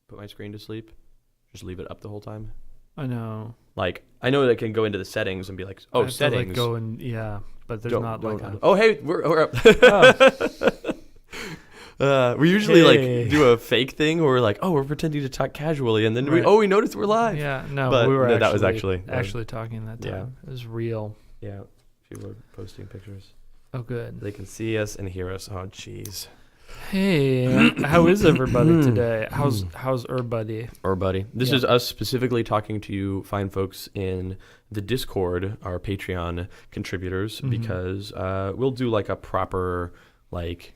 put my screen to sleep. Just leave it up the whole time. I know. Like, I know that I can go into the settings and be like, I have settings. to, like, go and but there's not like a... Oh, hey, we're up. Oh. We usually like do a fake thing where we're like, we're pretending to talk casually, and then we notice we're live. Yeah, no, but we were that was actually talking that time. Yeah. It was real. Yeah, people are posting pictures. Oh, good. They can see us and hear us. Oh, jeez. Hey, how is everybody today? How's everybody? Everybody. This is us specifically talking to you fine folks in the Discord, our Patreon contributors, because we'll do like a proper like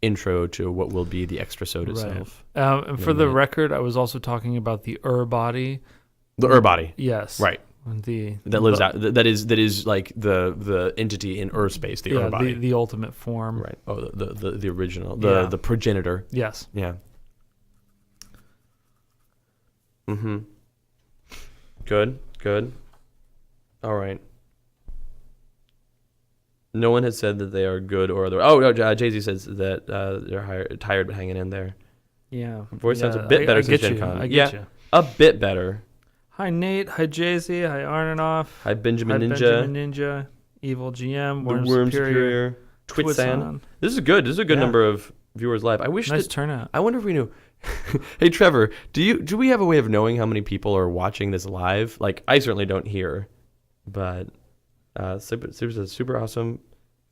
intro to what will be the Extrasode itself. And for the record, I was also talking about the body. The body. Yes. Right. That lives out. That is like the entity in space. The body. The ultimate form. Right. Oh, the original. The progenitor. Yes. Yeah. Mm-hmm. Good. All right. No one has said that they are good or otherwise. Oh, no, Jay-Z says that they're tired but hanging in there. Yeah. Voice sounds a bit better since Gen Con. I get you. A bit better. Hi, Nate. Hi, Jay-Z. Hi, Arnonoff. Hi, Benjamin Ninja. Evil GM. Worm Superior. Twitsan. This is good. This is a good number of viewers live. I wish nice turnout. I wonder if we knew. Hey, Trevor, do we have a way of knowing how many people are watching this live? Like, I certainly don't hear, but super awesome.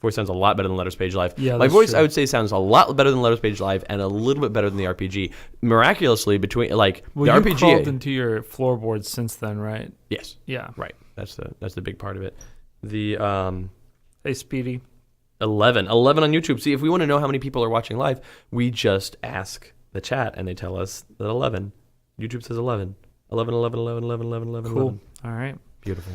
Voice sounds a lot better than Letters Page Live. Yeah, my voice, true. I would say, sounds a lot better than Letters Page Live and a little bit better than the RPG. Miraculously, between the RPG. You've crawled into your floorboards since then, right? Yes. Yeah. Right. That's the big part of it. The Hey, Speedy. 11 on YouTube. See, if we want to know how many people are watching live, we just ask the chat and they tell us that 11. YouTube says 11. 11. Cool. All right. Beautiful.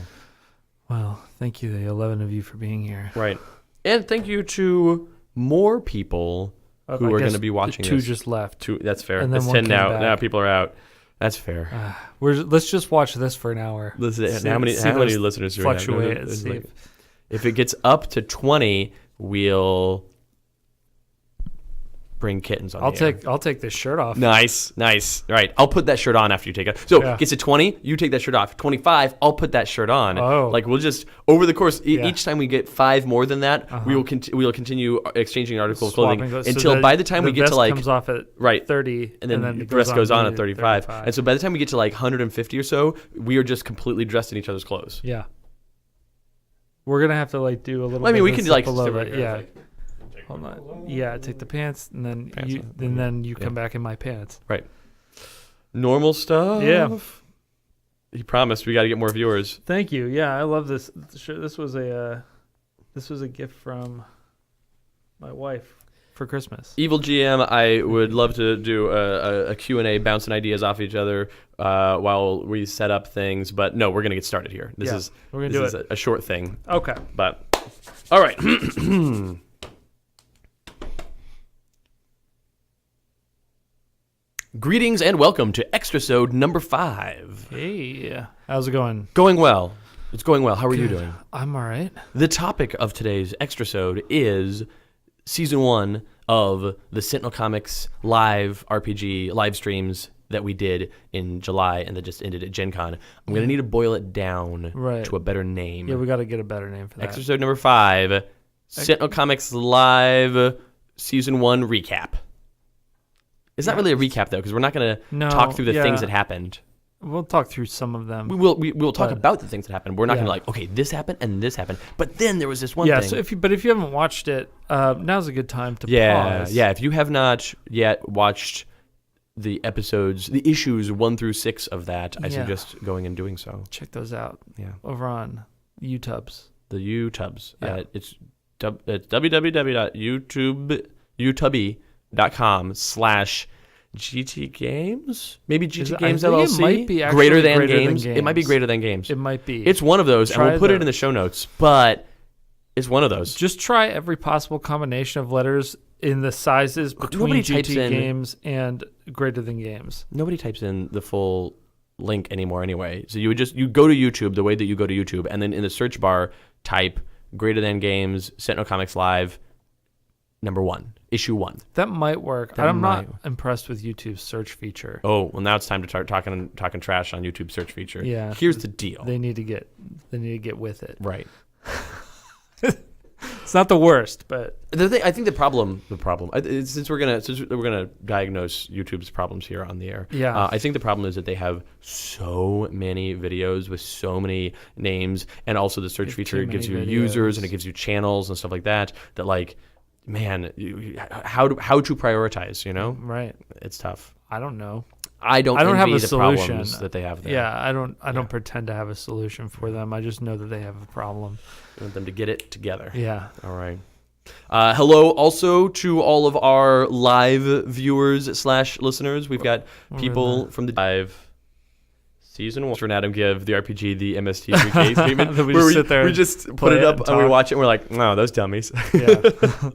Well, thank you, the 11 of you, for being here. Right. And thank you to more people who are going to be watching two this. Just left. Two, that's fair. And then it's one 10 came now. back. Now people are out. That's fair. Let's just watch this for an hour. How many listeners do we have? Fluctuate. If it gets up to 20, we'll bring kittens on. I'll take this shirt off. Nice. Right. I'll put that shirt on after you take it. So gets to 20, you take that shirt off. 25, I'll put that shirt on. Oh. Like we'll just over the course each time we get 5 more than that, we will continue exchanging articles of clothing until by the time we get to like comes off at 30 and then the rest goes on at 35. And so by the time we get to like 150 or so, we are just completely dressed in each other's clothes. Yeah. We're going to have to like do a little we can like below it. Yeah. Hold on. Yeah, take the pants and then you come back in my pants. Right. Normal stuff. Yeah. He promised we got to get more viewers. Thank you. Yeah, I love this. This was a gift from my wife for Christmas. Evil GM, I would love to do a Q&A, bouncing ideas off each other while we set up things, but no, we're going to get started here. This is a short thing. Okay. But all right. Greetings and welcome to Extrasode number 5. Hey, how's it going? Going well. It's going well. How are you doing? I'm all right. The topic of today's Extrasode is Season 1 of the Sentinel Comics live RPG live streams that we did in July and that just ended at Gen Con. I'm going to need to boil it down to a better name. Yeah, we got to get a better name for that. Extrasode number 5, Sentinel Comics live Season 1 recap. It's not really a recap, though, because we're not going to talk through the things that happened. We'll talk through some of them. We will talk about the things that happened. We're not going to like, okay, this happened and this happened, but then there was this one thing. Yeah, so if you haven't watched it, now's a good time to pause. Yeah, if you have not yet watched the episodes, the issues 1 through 6 of that, I suggest going and doing so. Check those out. Yeah. Over on YouTubes. The YouTubes. Yeah. It's www.youtube.com/GT Games? Maybe GT Games LLC? It might be greater than games. It might be greater than games. It might be. It's one of those, and we'll put it in the show notes, but it's one of those. Just try every possible combination of letters in the sizes between GT Games and greater than games. Nobody types in the full link anymore anyway. So you go to YouTube the way that you go to YouTube, and then in the search bar, type greater than games, Sentinel Comics Live, number 1. issue 1. That might work. That I'm might. not impressed with YouTube's search feature. Oh, well, now it's time to start talking trash on YouTube search feature. Yeah. Here's the deal. They need to get with it. Right. It's not the worst, but I think the problem, since we're gonna diagnose YouTube's problems here on the air. Yeah. I think the problem is that they have so many videos with so many names, and also the search feature gives you users and it gives you channels and stuff like that. That like, man, how to prioritize? You know, right. It's tough. I don't know. I don't have envy a the solution problems that they have there. Yeah, I don't pretend to have a solution for them. I just know that they have a problem. I want them to get it together. Yeah. All right. Hello also to all of our live viewers / listeners. We've got people from the live season 1. Adam give the RPG the MST3K statement. we just put it up and we watch it and we're like, wow, those dummies. Yeah.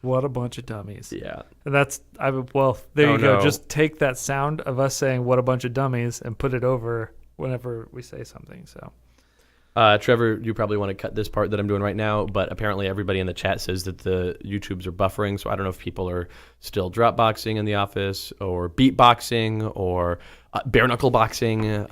What a bunch of dummies. Yeah. And there you go. No. Just take that sound of us saying what a bunch of dummies and put it over whenever we say something. So Trevor, you probably want to cut this part that I'm doing right now, but apparently everybody in the chat says that the YouTubes are buffering, so I don't know if people are still Dropboxing in the office or beatboxing or bare knuckle boxing,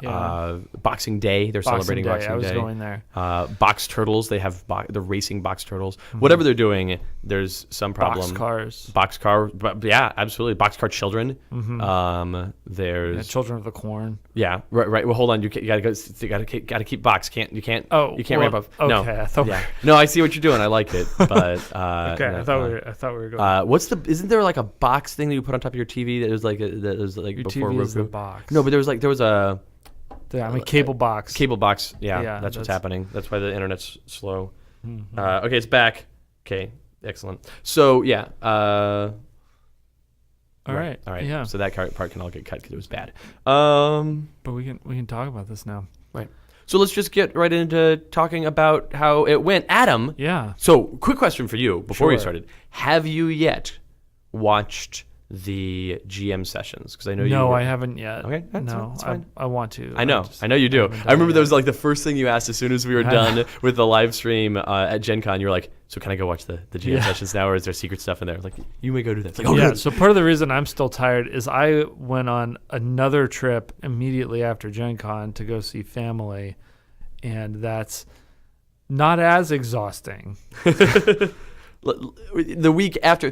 Boxing Day. They're celebrating Boxing Day. I was going there. Box turtles. They have the racing box turtles. Mm-hmm. Whatever they're doing, there's some problem. Boxcar. Yeah, absolutely. Boxcar children. Mm-hmm. There's Children of the Corn. Yeah. Right. Well, hold on. You gotta keep box. You can't ramp up. Okay. No. I thought No, I see what you're doing. I like it. But okay. No, I thought we were going. Isn't there like a box thing that you put on top of your TV that was like your before TV Roku? is the box. No, but there was a cable box. Cable box. Yeah, that's what's happening. That's why the internet's slow. Mm-hmm. Okay, it's back. Okay, excellent. So yeah. All right. Yeah. So that part can all get cut because it was bad. But we can talk about this now. Right. So let's just get right into talking about how it went. Adam. Yeah. So quick question for you before we Sure. started: have you yet watched the GM sessions? Because I know No, I haven't yet. Okay, that's fine. I want to. I know you do. I remember that was like the first thing you asked as soon as we were done with the live stream at Gen Con. You were like, so can I go watch the GM sessions now, or is there secret stuff in there? Like, you may go do that. It's like, yeah, so part of the reason I'm still tired is I went on another trip immediately after Gen Con to go see family, and that's not as exhausting. The week after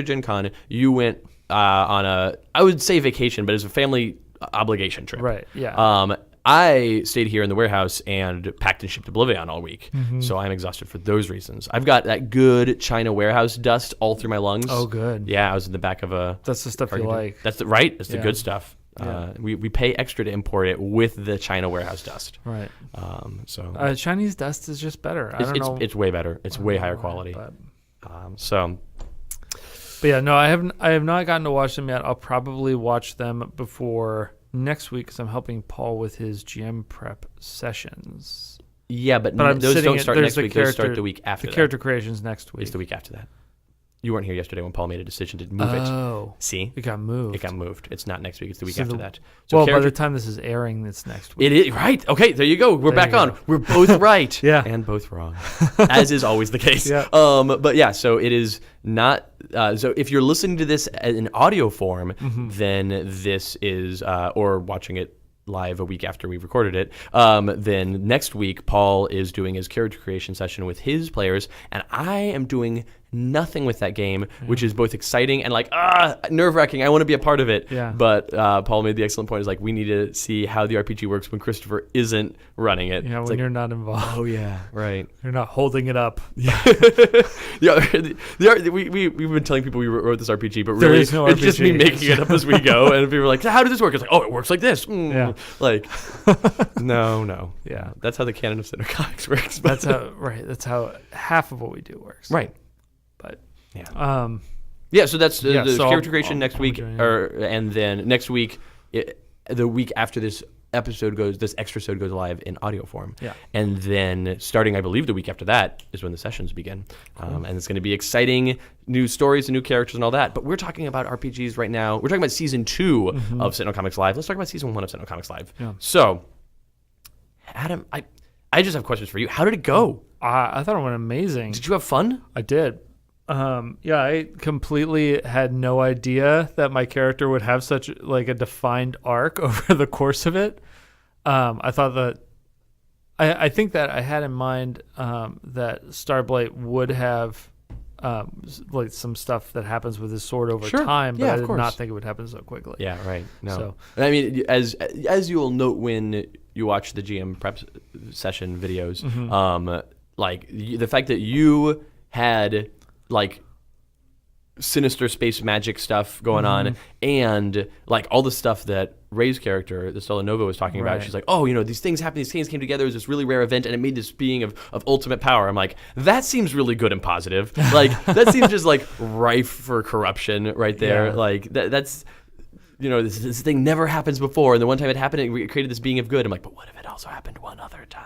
Gen Con, you went on I would say vacation, but it was a family obligation trip. Right, yeah. I stayed here in the warehouse and packed and shipped Oblivion all week. Mm-hmm. So I'm exhausted for those reasons. I've got that good China warehouse dust all through my lungs. Oh, good. Yeah, I was in the back of a... That's the stuff you like. That's right. It's the good stuff. Yeah. We pay extra to import it with the China warehouse dust. Right. So Chinese dust is just better. I don't know. It's way better. It's way higher quality. But yeah, no, I have not gotten to watch them yet. I'll probably watch them before next week because I'm helping Paul with his GM prep sessions. Yeah, but those don't start next week. Those start the week after. The character creation's next week. It's the week after that. You weren't here yesterday when Paul made a decision to move it. Oh. See? It got moved. It got moved. It's not next week. It's the week after that. So by the time this is airing, it's next week. It is. Right. Okay, there you go. We're back on. We're both right. Yeah. And both wrong. As is always the case. Yeah. But yeah, so it is not... so if you're listening to this in audio form, then this is... or watching it live a week after we recorded it, then next week, Paul is doing his character creation session with his players, and I am doing nothing with that game, which is both exciting and like nerve-wracking. I want to be a part of it. Yeah. But Paul made the excellent point. Is like, we need to see how the RPG works when Christopher isn't running it. Yeah, when you're not involved. Oh yeah, right. You're not holding it up. Yeah. We've been telling people we wrote this RPG, but There really is no it's RPG. just me making it up as we go. And people are like, how did this work? It's like, oh, it works like this. Yeah. Like, no. Yeah. That's how the canon of Center Comics works. That's how half of what we do works. Right. But yeah. Yeah, so that's the so character creation next week, doing and then next week, the week after this Extrasode goes live in audio form. Yeah. And then starting, I believe, the week after that is when the sessions begin. Cool. And it's going to be exciting new stories and new characters and all that. But we're talking about RPGs right now. We're talking about Season 2 of Sentinel Comics Live. Let's talk about Season 1 of Sentinel Comics Live. Yeah. So, Adam, I just have questions for you. How did it go? I thought it went amazing. Did you have fun? I did. Yeah, I completely had no idea that my character would have such like a defined arc over the course of it. I thought that I think that I had in mind that Starblight would have like some stuff that happens with his sword over Sure. time, but Yeah, I of did course. not think it would happen so quickly. Yeah, right. No. So- I mean, as you'll note when you watch the GM prep session videos, like the fact that you had like sinister space magic stuff going on, and like all the stuff that Ray's character, the Stella Nova, was talking about. Right. She's like, oh, these things happened, these things came together, it was this really rare event, and it made this being of ultimate power. I'm like, that seems really good and positive. Like, that seems just like rife for corruption right there. Yeah. Like, that's, this thing never happens before, and the one time it happened, it created this being of good. I'm like, but what if it also happened one other time?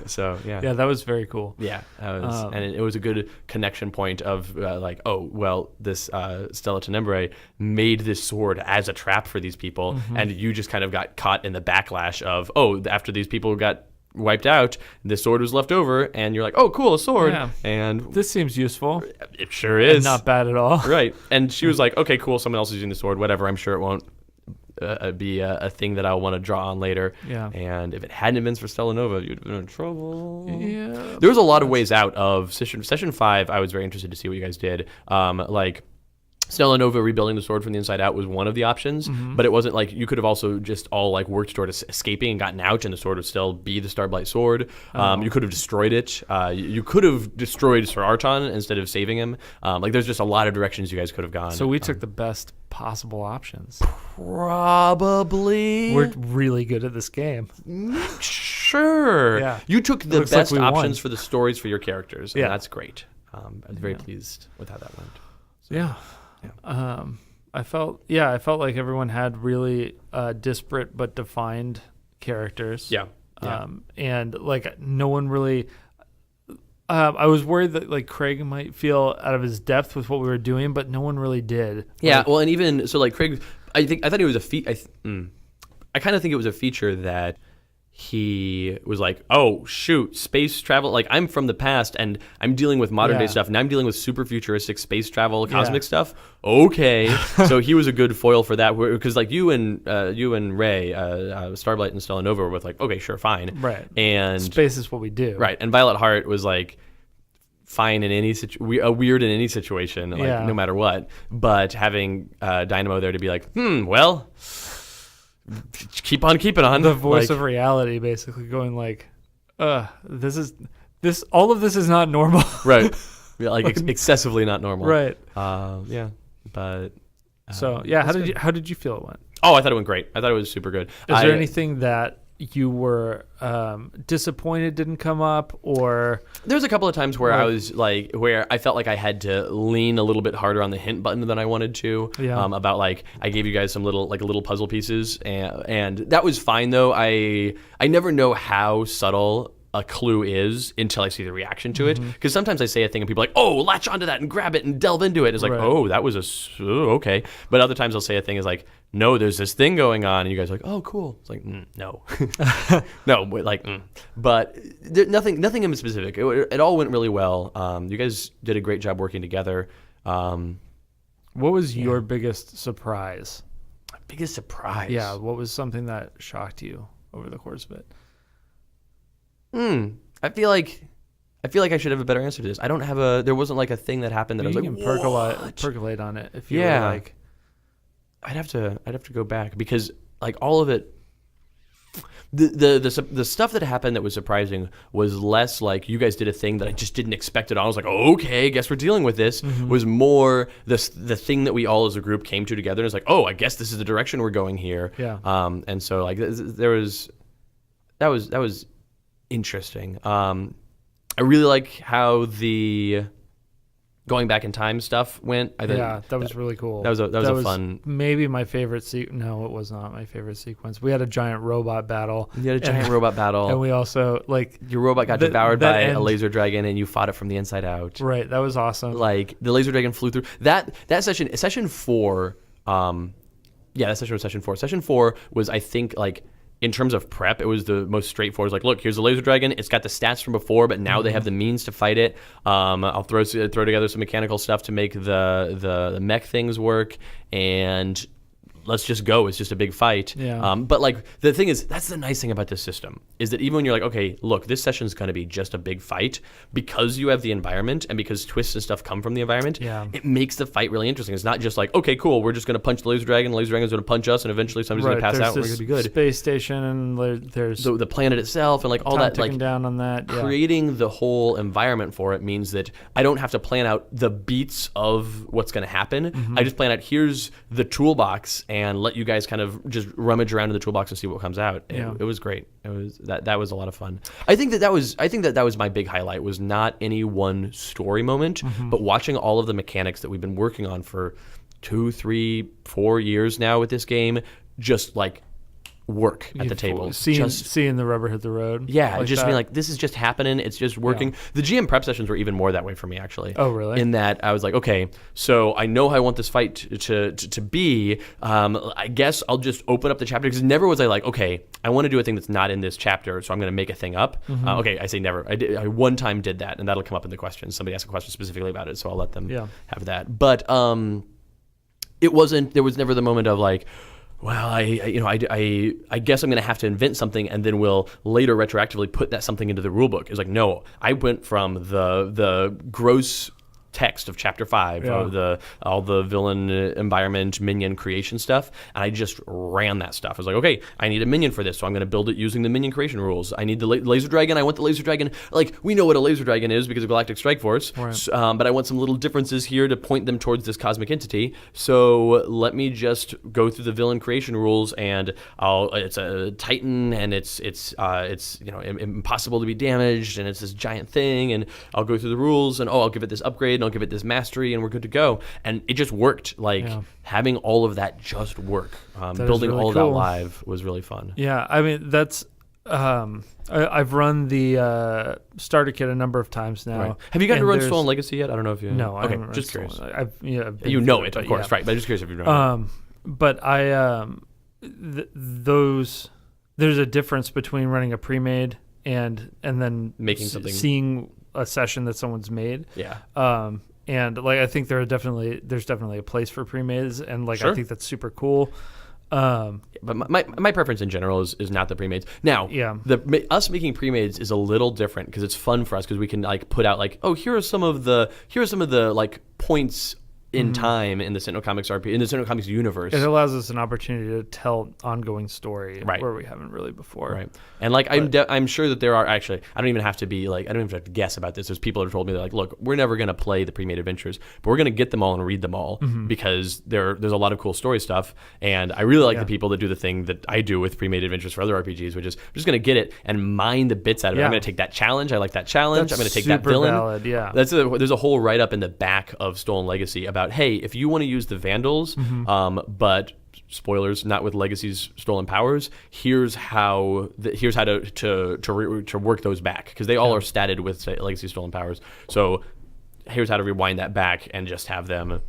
So yeah. Yeah, that was very cool. Yeah, and it was a good connection point of like, oh, well, this Stella Tenebrae made this sword as a trap for these people, and you just kind of got caught in the backlash of, oh, after these people got wiped out, the sword was left over, and you're like, oh, cool, a sword, Yeah. and This seems useful. it sure is. And not bad at all. Right, and she was like, okay, cool, someone else is using the sword, whatever, I'm sure it won't be a thing that I'll want to draw on later. Yeah. And if it hadn't been for Stella Nova, you'd have been in trouble. Yeah. There was a lot of ways out of session 5. I was very interested to see what you guys did. Like Stella Nova rebuilding the sword from the inside out was one of the options, but it wasn't like you could have also just all like worked toward escaping and gotten out, and the sword would still be the Starblight sword. You could have destroyed it. You could have destroyed Sir Arton instead of saving him. Like there's just a lot of directions you guys could have gone. So we took the best possible options. Probably. We're really good at this game. Sure. Yeah. You took the Looks like best we won. options for the stories for your characters, and Yeah. that's great. I was very pleased with how that went. Yeah. I felt like everyone had really disparate but defined characters. Yeah. And like no one really. I was worried that like Craig might feel out of his depth with what we were doing, but no one really did. Yeah, Like, well, and even so, like Craig, I thought it was I kind of think it was a feature that he was like, oh shoot, space travel. Like I'm from the past and I'm dealing with modern day Yeah. stuff, and I'm dealing with super futuristic space travel, cosmic Yeah. stuff. Okay, so he was a good foil for that, because like you and Ray, Starblight and Stella Nova were both like, okay, sure, fine, Right. and Space is what we do. right, and Violet Heart was like fine in any weird in any situation, like Yeah. no matter what. But having Dynamo there to be like, well, keep on keeping on. The voice like, of reality, basically going like, all of this is not normal. right, yeah, like excessively not normal. Right. Yeah, but So yeah, how did you feel it went? oh, I thought it went great. I thought it was super good. Is there anything that you were disappointed didn't come up, or There's a couple of times where I was like, where I felt like I had to lean a little bit harder on the hint button than I wanted to. Yeah. About like I gave you guys some little puzzle pieces, and that was fine though. I never know how subtle a clue is until I see the reaction to it. Because sometimes I say a thing and people are like, oh, latch onto that and grab it and delve into it. It's like, Right. oh, that was okay. But other times I'll say a thing is like, no, there's this thing going on, and you guys are like, oh, cool. It's like, no, no, but like, but nothing in specific. It all went really well. You guys did a great job working together. what was your biggest surprise? Biggest surprise. Yeah, what was something that shocked you over the course of it? I feel like I should have a better answer to this. I don't have there wasn't like a thing that happened that I was You like, can what? percolate on it if you Yeah. were like. I'd have to go back, because like all of it, the stuff that happened that was surprising was less like you guys did a thing that I just didn't expect at all. I was like, oh, okay, guess we're dealing with this. Was more the thing that we all as a group came to together. And it's like, oh, I guess this is the direction we're going here. Yeah. And so like that was interesting. I really like how the going back in time stuff went. I think That was really cool. that was a fun. Maybe my favorite No, it was not my favorite sequence. We had a giant robot battle. You had a giant robot battle. And we also like Your robot got That- devoured that by a end- laser dragon, and you fought it from the inside out. right. That was awesome. Like the laser dragon flew through that session 4. Yeah, that session was session 4. Session 4 was, I think, like in terms of prep, it was the most straightforward. It's like, look, here's the laser dragon. It's got the stats from before, but now they have the means to fight it. I'll throw together some mechanical stuff to make the mech things work, and let's just go. It's just a big fight. Yeah. But like the thing is, that's the nice thing about this system is that even when you're like, okay, look, this session's going to be just a big fight, because you have the environment and because twists and stuff come from the environment, it makes the fight really interesting. It's not just like, okay, cool, we're just going to punch the laser dragon's going to punch us, and eventually somebody's going to pass out and we're going to be good. Space station, and there's the planet itself, and like all that, like down on that. Yeah. Creating the whole environment for it means that I don't have to plan out the beats of what's going to happen. I just plan out, here's the toolbox, and let you guys kind of just rummage around in the toolbox and see what comes out. It was great. It was that was a lot of fun. I think that was my big highlight, was not any one story moment, but watching all of the mechanics that we've been working on for 2, 3, 4 years now with this game just like work at the table. Seeing the rubber hit the road. Yeah, like just that. being like, this is just happening. It's just working. Yeah. The GM prep sessions were even more that way for me, actually. Oh, really? In that I was like, okay, so I know how I want this fight to be. I guess I'll just open up the chapter, because never was I like, okay, I want to do a thing that's not in this chapter, so I'm going to make a thing up. Okay, I say never. I one time did that, and that'll come up in the questions. Somebody asked a question specifically about it, so I'll let them have that. But it wasn't. There was never the moment of like, well, I guess I'm going to have to invent something, and then we'll later retroactively put that something into the rule book. It's like, no, I went from the gross text of chapter 5 of all the villain environment minion creation stuff, and I just ran that stuff. I was like, okay, I need a minion for this, so I'm going to build it using the minion creation rules. I need the laser dragon. I want the laser dragon, like, we know what a laser dragon is because of Galactic Strike Force, right. But I want some little differences here to point them towards this cosmic entity, so let me just go through the villain creation rules, and it's a titan, and it's impossible to be damaged, and it's this giant thing, and I'll go through the rules, and I'll give it this upgrade, and I'll give it this mastery, and we're good to go. And it just worked. Like, having all of that just work. Building really all of cool. that live was really fun. Yeah, I mean, that's... I've run the starter kit a number of times now. Right. Have you gotten to run Stolen Legacy yet? I don't know if you... No, I okay, haven't just run curious. You know it, of course, right. But I'm just curious if you've run it. But I... There's a difference between running a pre-made and then making something, seeing a session that someone's made. Yeah. And like, I think there's definitely a place for pre-mades, and like, sure. I think that's super cool. But my preference in general is not the pre-mades. Now, us making pre-mades is a little different because it's fun for us, because we can like put out like, oh, here are some of the like points in time in the Sentinel Comics in the Sentinel Comics universe. It allows us an opportunity to tell ongoing story, right, where we haven't really before. Right. And like, I'm sure that there are actually, I don't even have to guess about this. There's people that have told me, they're like, look, we're never going to play the pre-made adventures, but we're going to get them all and read them all, because there's a lot of cool story stuff. And I really like the people that do the thing that I do with pre-made adventures for other RPGs, which is, I'm just going to get it and mine the bits out of it. I'm going to take that challenge. I like that challenge. That's I'm going to take that villain. Valid, yeah. There's a whole write-up in the back of Stolen Legacy about, hey, if you want to use the Vandals, but spoilers, not with Legacy's stolen powers, here's how to work those back, because they all are statted with, say, Legacy's stolen powers. So here's how to rewind that back and just have them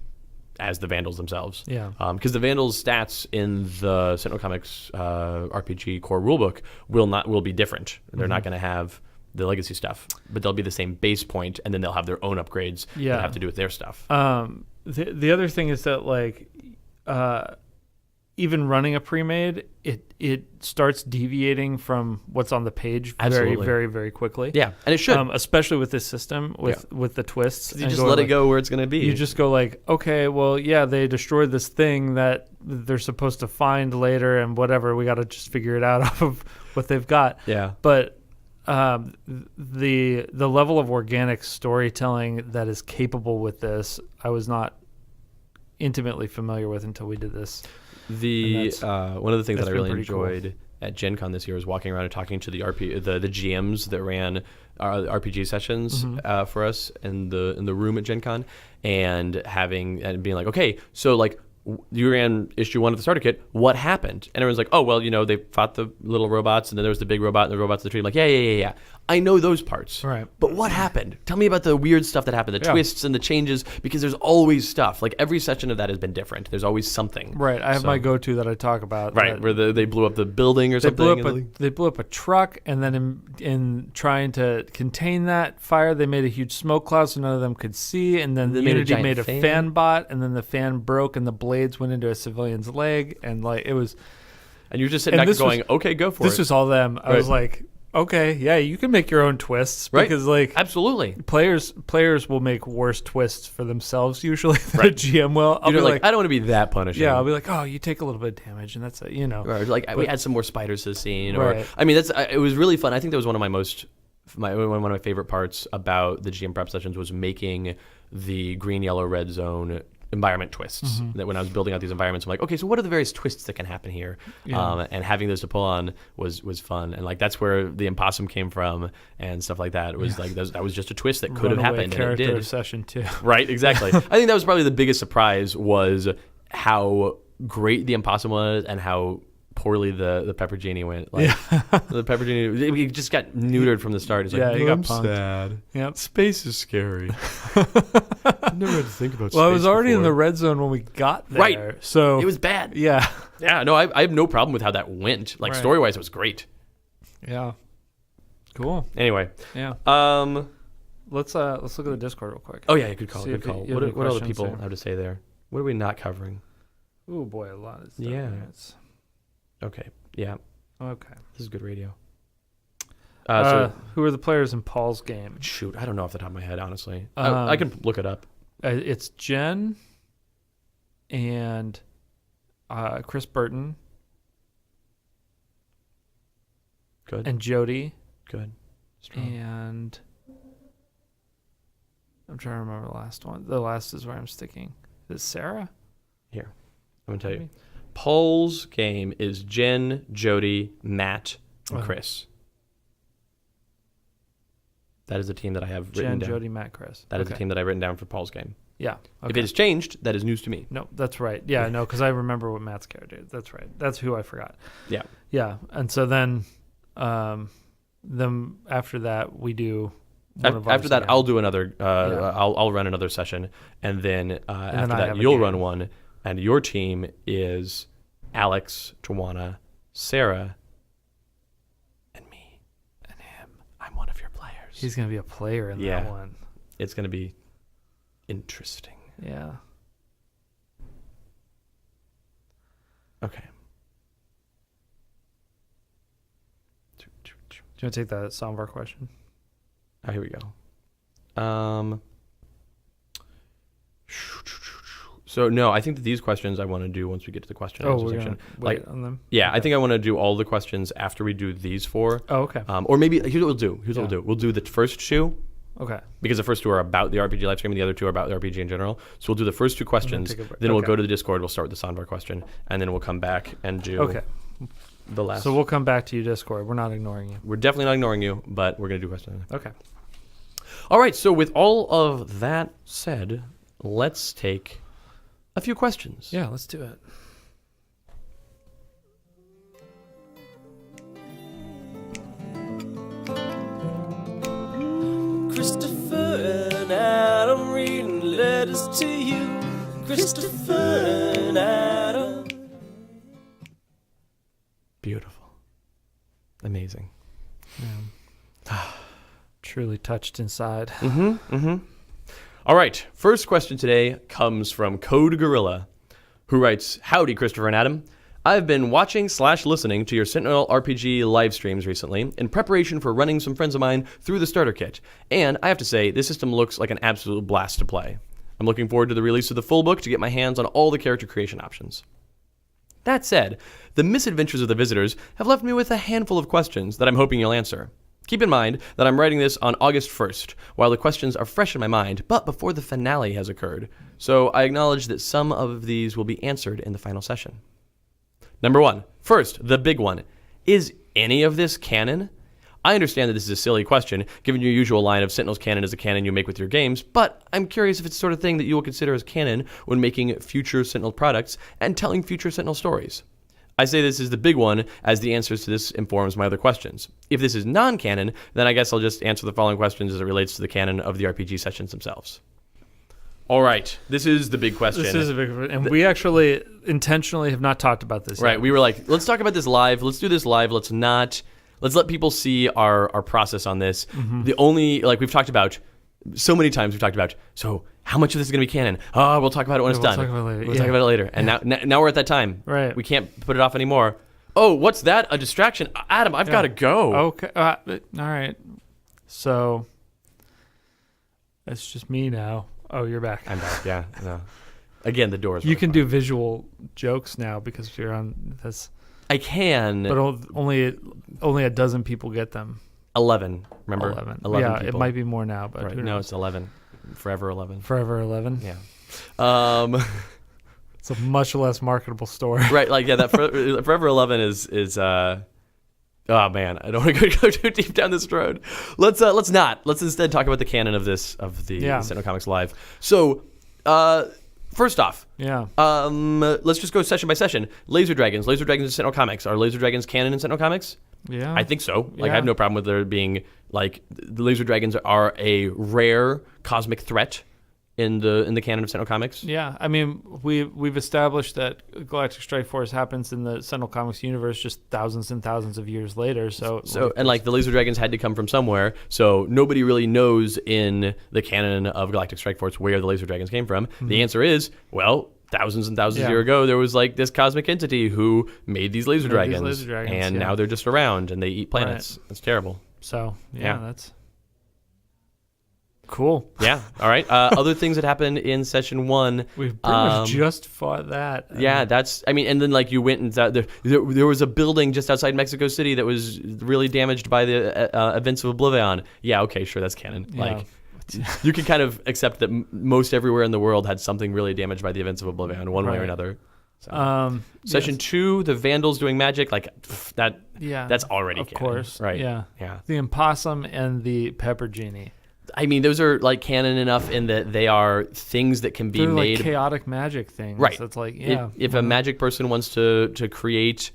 as the Vandals themselves. Yeah. Because the Vandals stats in the Sentinel Comics RPG core rulebook will be different. They're not going to have the Legacy stuff, but they'll be the same base point, and then they'll have their own upgrades that have to do with their stuff. The other thing is that, like, even running a pre-made, it starts deviating from what's on the page very, very, very quickly. Yeah, and it should. Especially with this system, with the twists. You just let it go where it's going to be. You just go like, okay, well, yeah, they destroyed this thing that they're supposed to find later, and whatever, we got to just figure it out off of what they've got. Yeah. But the level of organic storytelling that is capable with this, I was not intimately familiar with until we did this. One of the things that I really enjoyed at Gen Con this year was walking around and talking to the GMs that ran RPG sessions for us in the room at Gen Con, and being like, okay, so like, you ran issue 1 of the starter kit. What happened? And everyone's like, oh, well, they fought the little robots, and then there was the big robot, and the robots in the tree. I'm like, yeah. I know those parts. Right. But what happened? Tell me about the weird stuff that happened, the twists and the changes, because there's always stuff. Like, every section of that has been different. There's always something. Right. I have my go-to that I talk about. Right, where they blew up the building or something. They blew up a truck, and then in trying to contain that fire, they made a huge smoke cloud so none of them could see, and then Unity made a fan bot, and then the fan broke, and the blades went into a civilian's leg, and it was... And you're just sitting back going, okay, go for it. This was all them. I was like... Okay, yeah, you can make your own twists because absolutely players will make worse twists for themselves usually than a GM will. I'll be like, I don't want to be that punishing. Yeah, I'll be like, oh, you take a little bit of damage and that's it, Or we add some more spiders to the scene, or I mean, it was really fun. I think that was one of my favorite parts about the GM prep sessions was making the green, yellow, red zone environment twists. That when I was building out these environments, I'm like, okay, so what are the various twists that can happen here? And having those to pull on was fun, and that's where the Impossum came from and stuff like that. It was that was just a twist that could have happened, and it did. Session too. Right, exactly. I think that was probably the biggest surprise was how great the Impossum was and how poorly the Pepper Genie went. The Pepper Genie, he just got neutered from the start. It's he got punked. Sad. Yep. Space is scary. I've never had to think about space. Well, I was already before. in the red zone when we got there. Right. So it was bad. Yeah. Yeah, no, I have no problem with how that went. Story-wise, it was great. Yeah. Cool. Anyway. Yeah. Let's look at the Discord real quick. Oh, yeah, good call. Good call. What other people there? have to say there? What are we not covering? Oh, boy, a lot of stuff. Yeah. Okay. Yeah. Okay. This is good radio. Who are the players in Paul's game? Shoot, I don't know off the top of my head, honestly. I can look it up. It's Jen and Chris Burton. Good. And Jody. Good. Strong. And I'm trying to remember the last one. The last is where I'm sticking. Is it Sarah? Here. I'm going to tell you. Paul's game is Jen, Jody, Matt, and Chris. That is the team that I have written down. Jen, Jody, Matt, Chris. That is the team that I've written down for Paul's game. Yeah. Okay. If it has changed, that is news to me. No, that's right. Yeah, no, because I remember what Matt's character is. That's right. That's who I forgot. Yeah. Yeah. And so then after that, we do one of ours after that, again. I'll do another. I'll run another session, and then after that, you'll run one, and your team is Alex, Tawana, Sarah, and me, and him. I'm one of your players. He's going to be a player in that one. It's going to be interesting. Yeah. Okay. Do you want to take that Samvar question? Oh, here we go. So no, I think that these questions I want to do once we get to the question and answer section. Wait on them. Yeah, okay. I think I want to do all the questions after we do these four. Oh, okay. Or maybe here's what we'll do. We'll do the first two. Okay. Because the first two are about the RPG live stream and the other two are about the RPG in general. So we'll do the first two questions. Then we'll go to the Discord. We'll start with the Sandvar question, and then we'll come back and do the last. So we'll come back to you, Discord. We're not ignoring you. We're definitely not ignoring you, but we're gonna do questions. Okay. All right. So with all of that said, let's take a few questions. Yeah, let's do it. Christopher and Adam reading letters to you. Christopher and Adam. Beautiful. Amazing. Yeah. Truly touched inside. All right. First question today comes from Code Gorilla, who writes, "Howdy, Christopher and Adam. I've been watching / listening to your Sentinel RPG live streams recently in preparation for running some friends of mine through the starter kit, and I have to say, this system looks like an absolute blast to play. I'm looking forward to the release of the full book to get my hands on all the character creation options. That said, the misadventures of the visitors have left me with a handful of questions that I'm hoping you'll answer. Keep in mind that I'm writing this on August 1st, while the questions are fresh in my mind, but before the finale has occurred, so I acknowledge that some of these will be answered in the final session. Number 1. First, the big one. Is any of this canon? I understand that this is a silly question, given your usual line of Sentinel's canon is a canon you make with your games, but I'm curious if it's the sort of thing that you will consider as canon when making future Sentinel products and telling future Sentinel stories. I say this is the big one, as the answers to this informs my other questions. If this is non-canon, then I guess I'll just answer the following questions as it relates to the canon of the RPG sessions themselves. All right, this is the big question. This is a big question. And we actually intentionally have not talked about this Right, yet. we were like, let's talk about this live. Let's do this live. Let's let people see our process on this. The only, like we've talked about, so many times we've talked about, so how much of this is going to be canon? Oh, we'll talk about it when it's done. Talk about it later. We'll talk about it later. And now we're at that time. Right. We can't put it off anymore. Oh, what's that? A distraction? Adam, I've got to go. Okay. All right. So it's just me now. Oh, you're back. I'm back, yeah. No. Again, the doors. You can do visual jokes now because you're on this. I can. But only a dozen people get them. 11, remember? 11 11 yeah, people. it might be more now, but Right. who No, knows? it's 11. Forever 11. Forever 11. Yeah. It's a much less marketable store. Right, like, yeah, that Forever 11 is oh man, I don't want to go too deep down this road. Let's instead talk about the canon of the Sentinel Comics Live. So, first off, let's just go session by session. Laser Dragons in Sentinel Comics. Are Laser Dragons canon in Sentinel Comics? Yeah, I think so. Like, Yeah. I have no problem with there being, like, the Laser Dragons are a rare cosmic threat in the canon of Sentinel Comics. Yeah, I mean, we've established that Galactic Strike Force happens in the Sentinel Comics universe just thousands and thousands of years later. So and like the Laser Dragons had to come from somewhere, so nobody really knows in the canon of Galactic Strike Force where the Laser Dragons came from. The answer is, well, thousands and thousands of years ago, there was like this cosmic entity who made these laser dragons, and now they're just around and they eat planets. That's terrible. So Yeah. that's cool. Yeah. All right. Other things that happened in session 1. We've pretty much just fought that. Yeah, that's. I mean, and then like you went and there was a building just outside Mexico City that was really damaged by the events of Oblivion. Yeah. Okay. Sure. That's canon. Yeah. Like, you can kind of accept that most everywhere in the world had something really damaged by the events of Oblivion, one way or another. So. Session 2, the Vandals doing magic, like that. Yeah. That's already of canon, course. right? Yeah. Yeah. The Impossum and the Pepper Genie. I mean, those are like canon enough in that they are things that can be They're made. like chaotic magic things. Right. That's like, If a magic person wants to create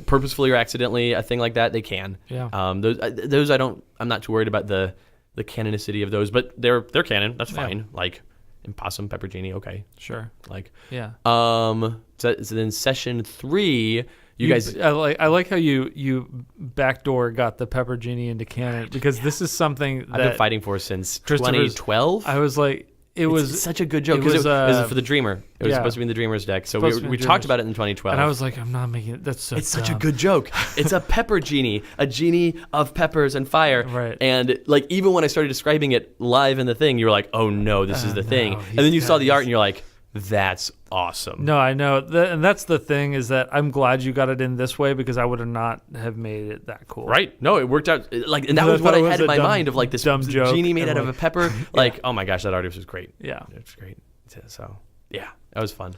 purposefully or accidentally a thing like that, they can. Yeah. Those I'm not too worried about the canonicity of those, but they're canon. That's fine. Yeah. Like Impossum, Pepper Genie, okay. Sure. Like Yeah. So then session 3, you guys. I like how you backdoor got the Pepper Genie into canon because this is something that I've been fighting for since Christopher's- 2012. I was like, it was such a good joke it because was, it was for the Dreamer. It was yeah. supposed to be in the Dreamer's deck, so Supposed to be we in the talked Dreamer's. about it in 2012. and I was like, I'm not making it. That's so It's such a dumb. good joke. It's a pepper genie, a genie of peppers and fire. Right. And like even when I started describing it live in the thing, you were like, "Oh no, this is the thing." no, And then you he's saw the got- art and you're like, "That's awesome." No, I know, and that's the thing is that I'm glad you got it in this way because I would have not have made it that cool. Right? No, it worked out. Like, and that I was what thought I it was had in a my dumb- mind of like this dumb joke genie made and, out of a like- pepper. Like, oh my gosh, that artist was great. Yeah. It was great. So yeah, that was fun.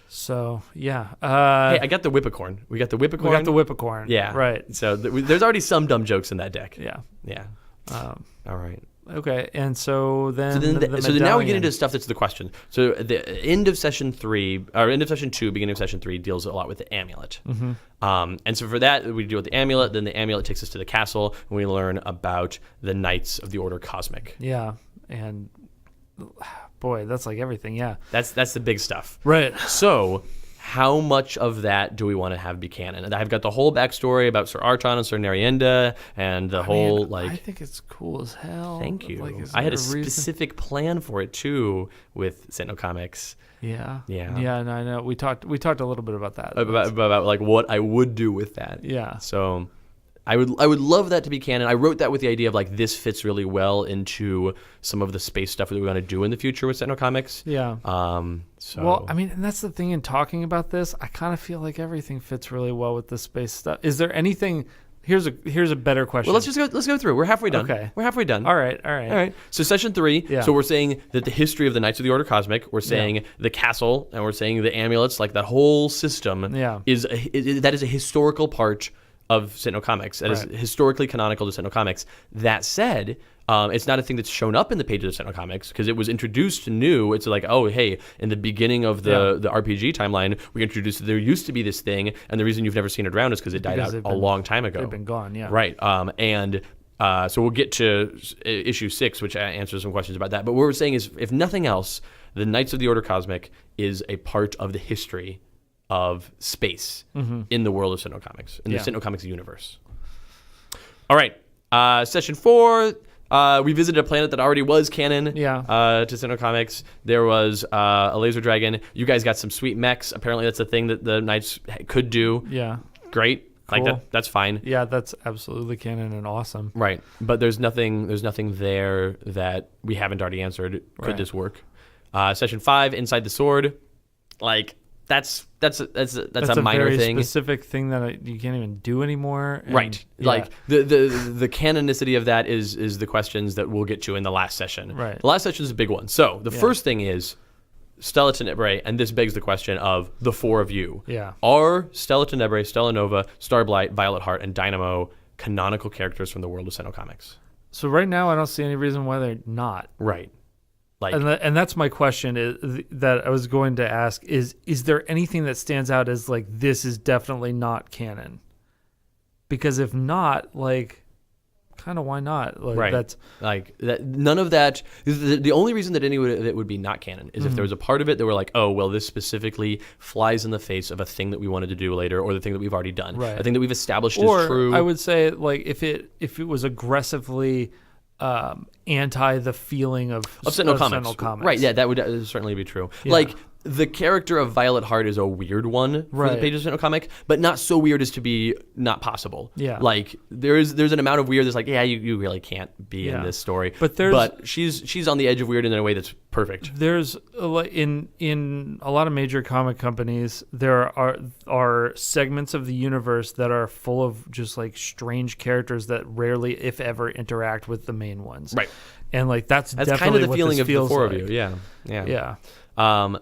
So yeah. Hey, I got the Whippicorn. We got the Whippicorn. we got the Whippicorn. Yeah. Right. So there's already some dumb jokes in that deck. Yeah. Yeah. All right. Okay. And so then. So then, the now we get medallion. into stuff that's the question. So the end of session 3, or end of session 2, beginning of session 3 deals a lot with the amulet. Mm-hmm. And so for that, we deal with the amulet. Then the amulet takes us to the castle, and we learn about the Knights of the Order Cosmic. Yeah. And boy, that's like everything. Yeah. That's the big stuff. Right. So how much of that do we want to have be canon? And I've got the whole backstory about Sir Archon and Sir Nerienda, and the whole like. I think it's cool as hell. Thank you. Like, is I had a there reason- specific plan for it too with Sentinel Comics. Yeah. Yeah. Yeah. No, I know. We talked a little bit about that. About like what I would do with that. Yeah. So I would love that to be canon. I wrote that with the idea of like this fits really well into some of the space stuff that we want to do in the future with Sentinel Comics. Yeah. So Well, I mean, and that's the thing in talking about this. I kind of feel like everything fits really well with the space stuff. Is there anything? Here's a better question. well, let's go through. We're halfway done. Okay. We're halfway done. All right. All right. So session 3. Yeah. So we're saying that the history of the Knights of the Order Cosmic. We're saying the castle, and we're saying the amulets. Like that whole system. Yeah. That is a historical part of Sentinel Comics. That is historically canonical to Sentinel Comics. That said, it's not a thing that's shown up in the pages of Sentinel Comics because it was introduced new. It's like, oh, hey, in the beginning of the RPG timeline, we introduced that there used to be this thing, and the reason you've never seen it around is because it died out a long time ago. They've been gone, yeah. Right. So we'll get to issue 6, which answers some questions about that. But what we're saying is, if nothing else, the Knights of the Order Cosmic is a part of the history of space in the world of Sentinel Comics, in the Sentinel Comics universe. All right. Session 4, we visited a planet that already was canon to Sentinel Comics. There was a laser dragon. You guys got some sweet mechs. Apparently that's a thing that the Knights could do. Yeah. Great. Cool. Like that's fine. Yeah, that's absolutely canon and awesome. Right. But there's nothing there that we haven't already answered. Could this work? Session 5, Inside the Sword. Like that's a minor very thing. Specific thing that you can't even do anymore. And, right. Like the canonicity of that is the questions that we'll get to in the last session. Right. The last session is a big one. So the first thing is Stella Tenebrae, and this begs the question of the 4 of you. Yeah. Are Stella Tenebrae, Stella Nova, Starblight, Violet Heart, and Dynamo canonical characters from the world of Sentinel Comics? So right now, I don't see any reason why they're not. Right. Like, and that's my question that I was going to ask is there anything that stands out as like, this is definitely not canon? Because if not, like, kind of why not? Like, right. That's like that. None of that. The only reason that that would be not canon is if there was a part of it that we're like, oh, well, this specifically flies in the face of a thing that we wanted to do later, or the thing that we've already done, a thing that we've established is true. I would say, like, if it was aggressively anti the feeling of Sentinel Comics. Sentinel Comics. Right, yeah, that would certainly be true. Yeah. Like, the character of Violet Heart is a weird one for the pages of Sentinel Comic, but not so weird as to be not possible. Yeah. Like, there's an amount of weird that's like, yeah, you really can't be in this story. But she's on the edge of weird in a way that's perfect. There's, in a lot of major comic companies, there are segments of the universe that are full of just, like, strange characters that rarely, if ever, interact with the main ones. Right. And, like, that's definitely kind of the what feeling this of the feels 4 like. of you. Yeah. Yeah.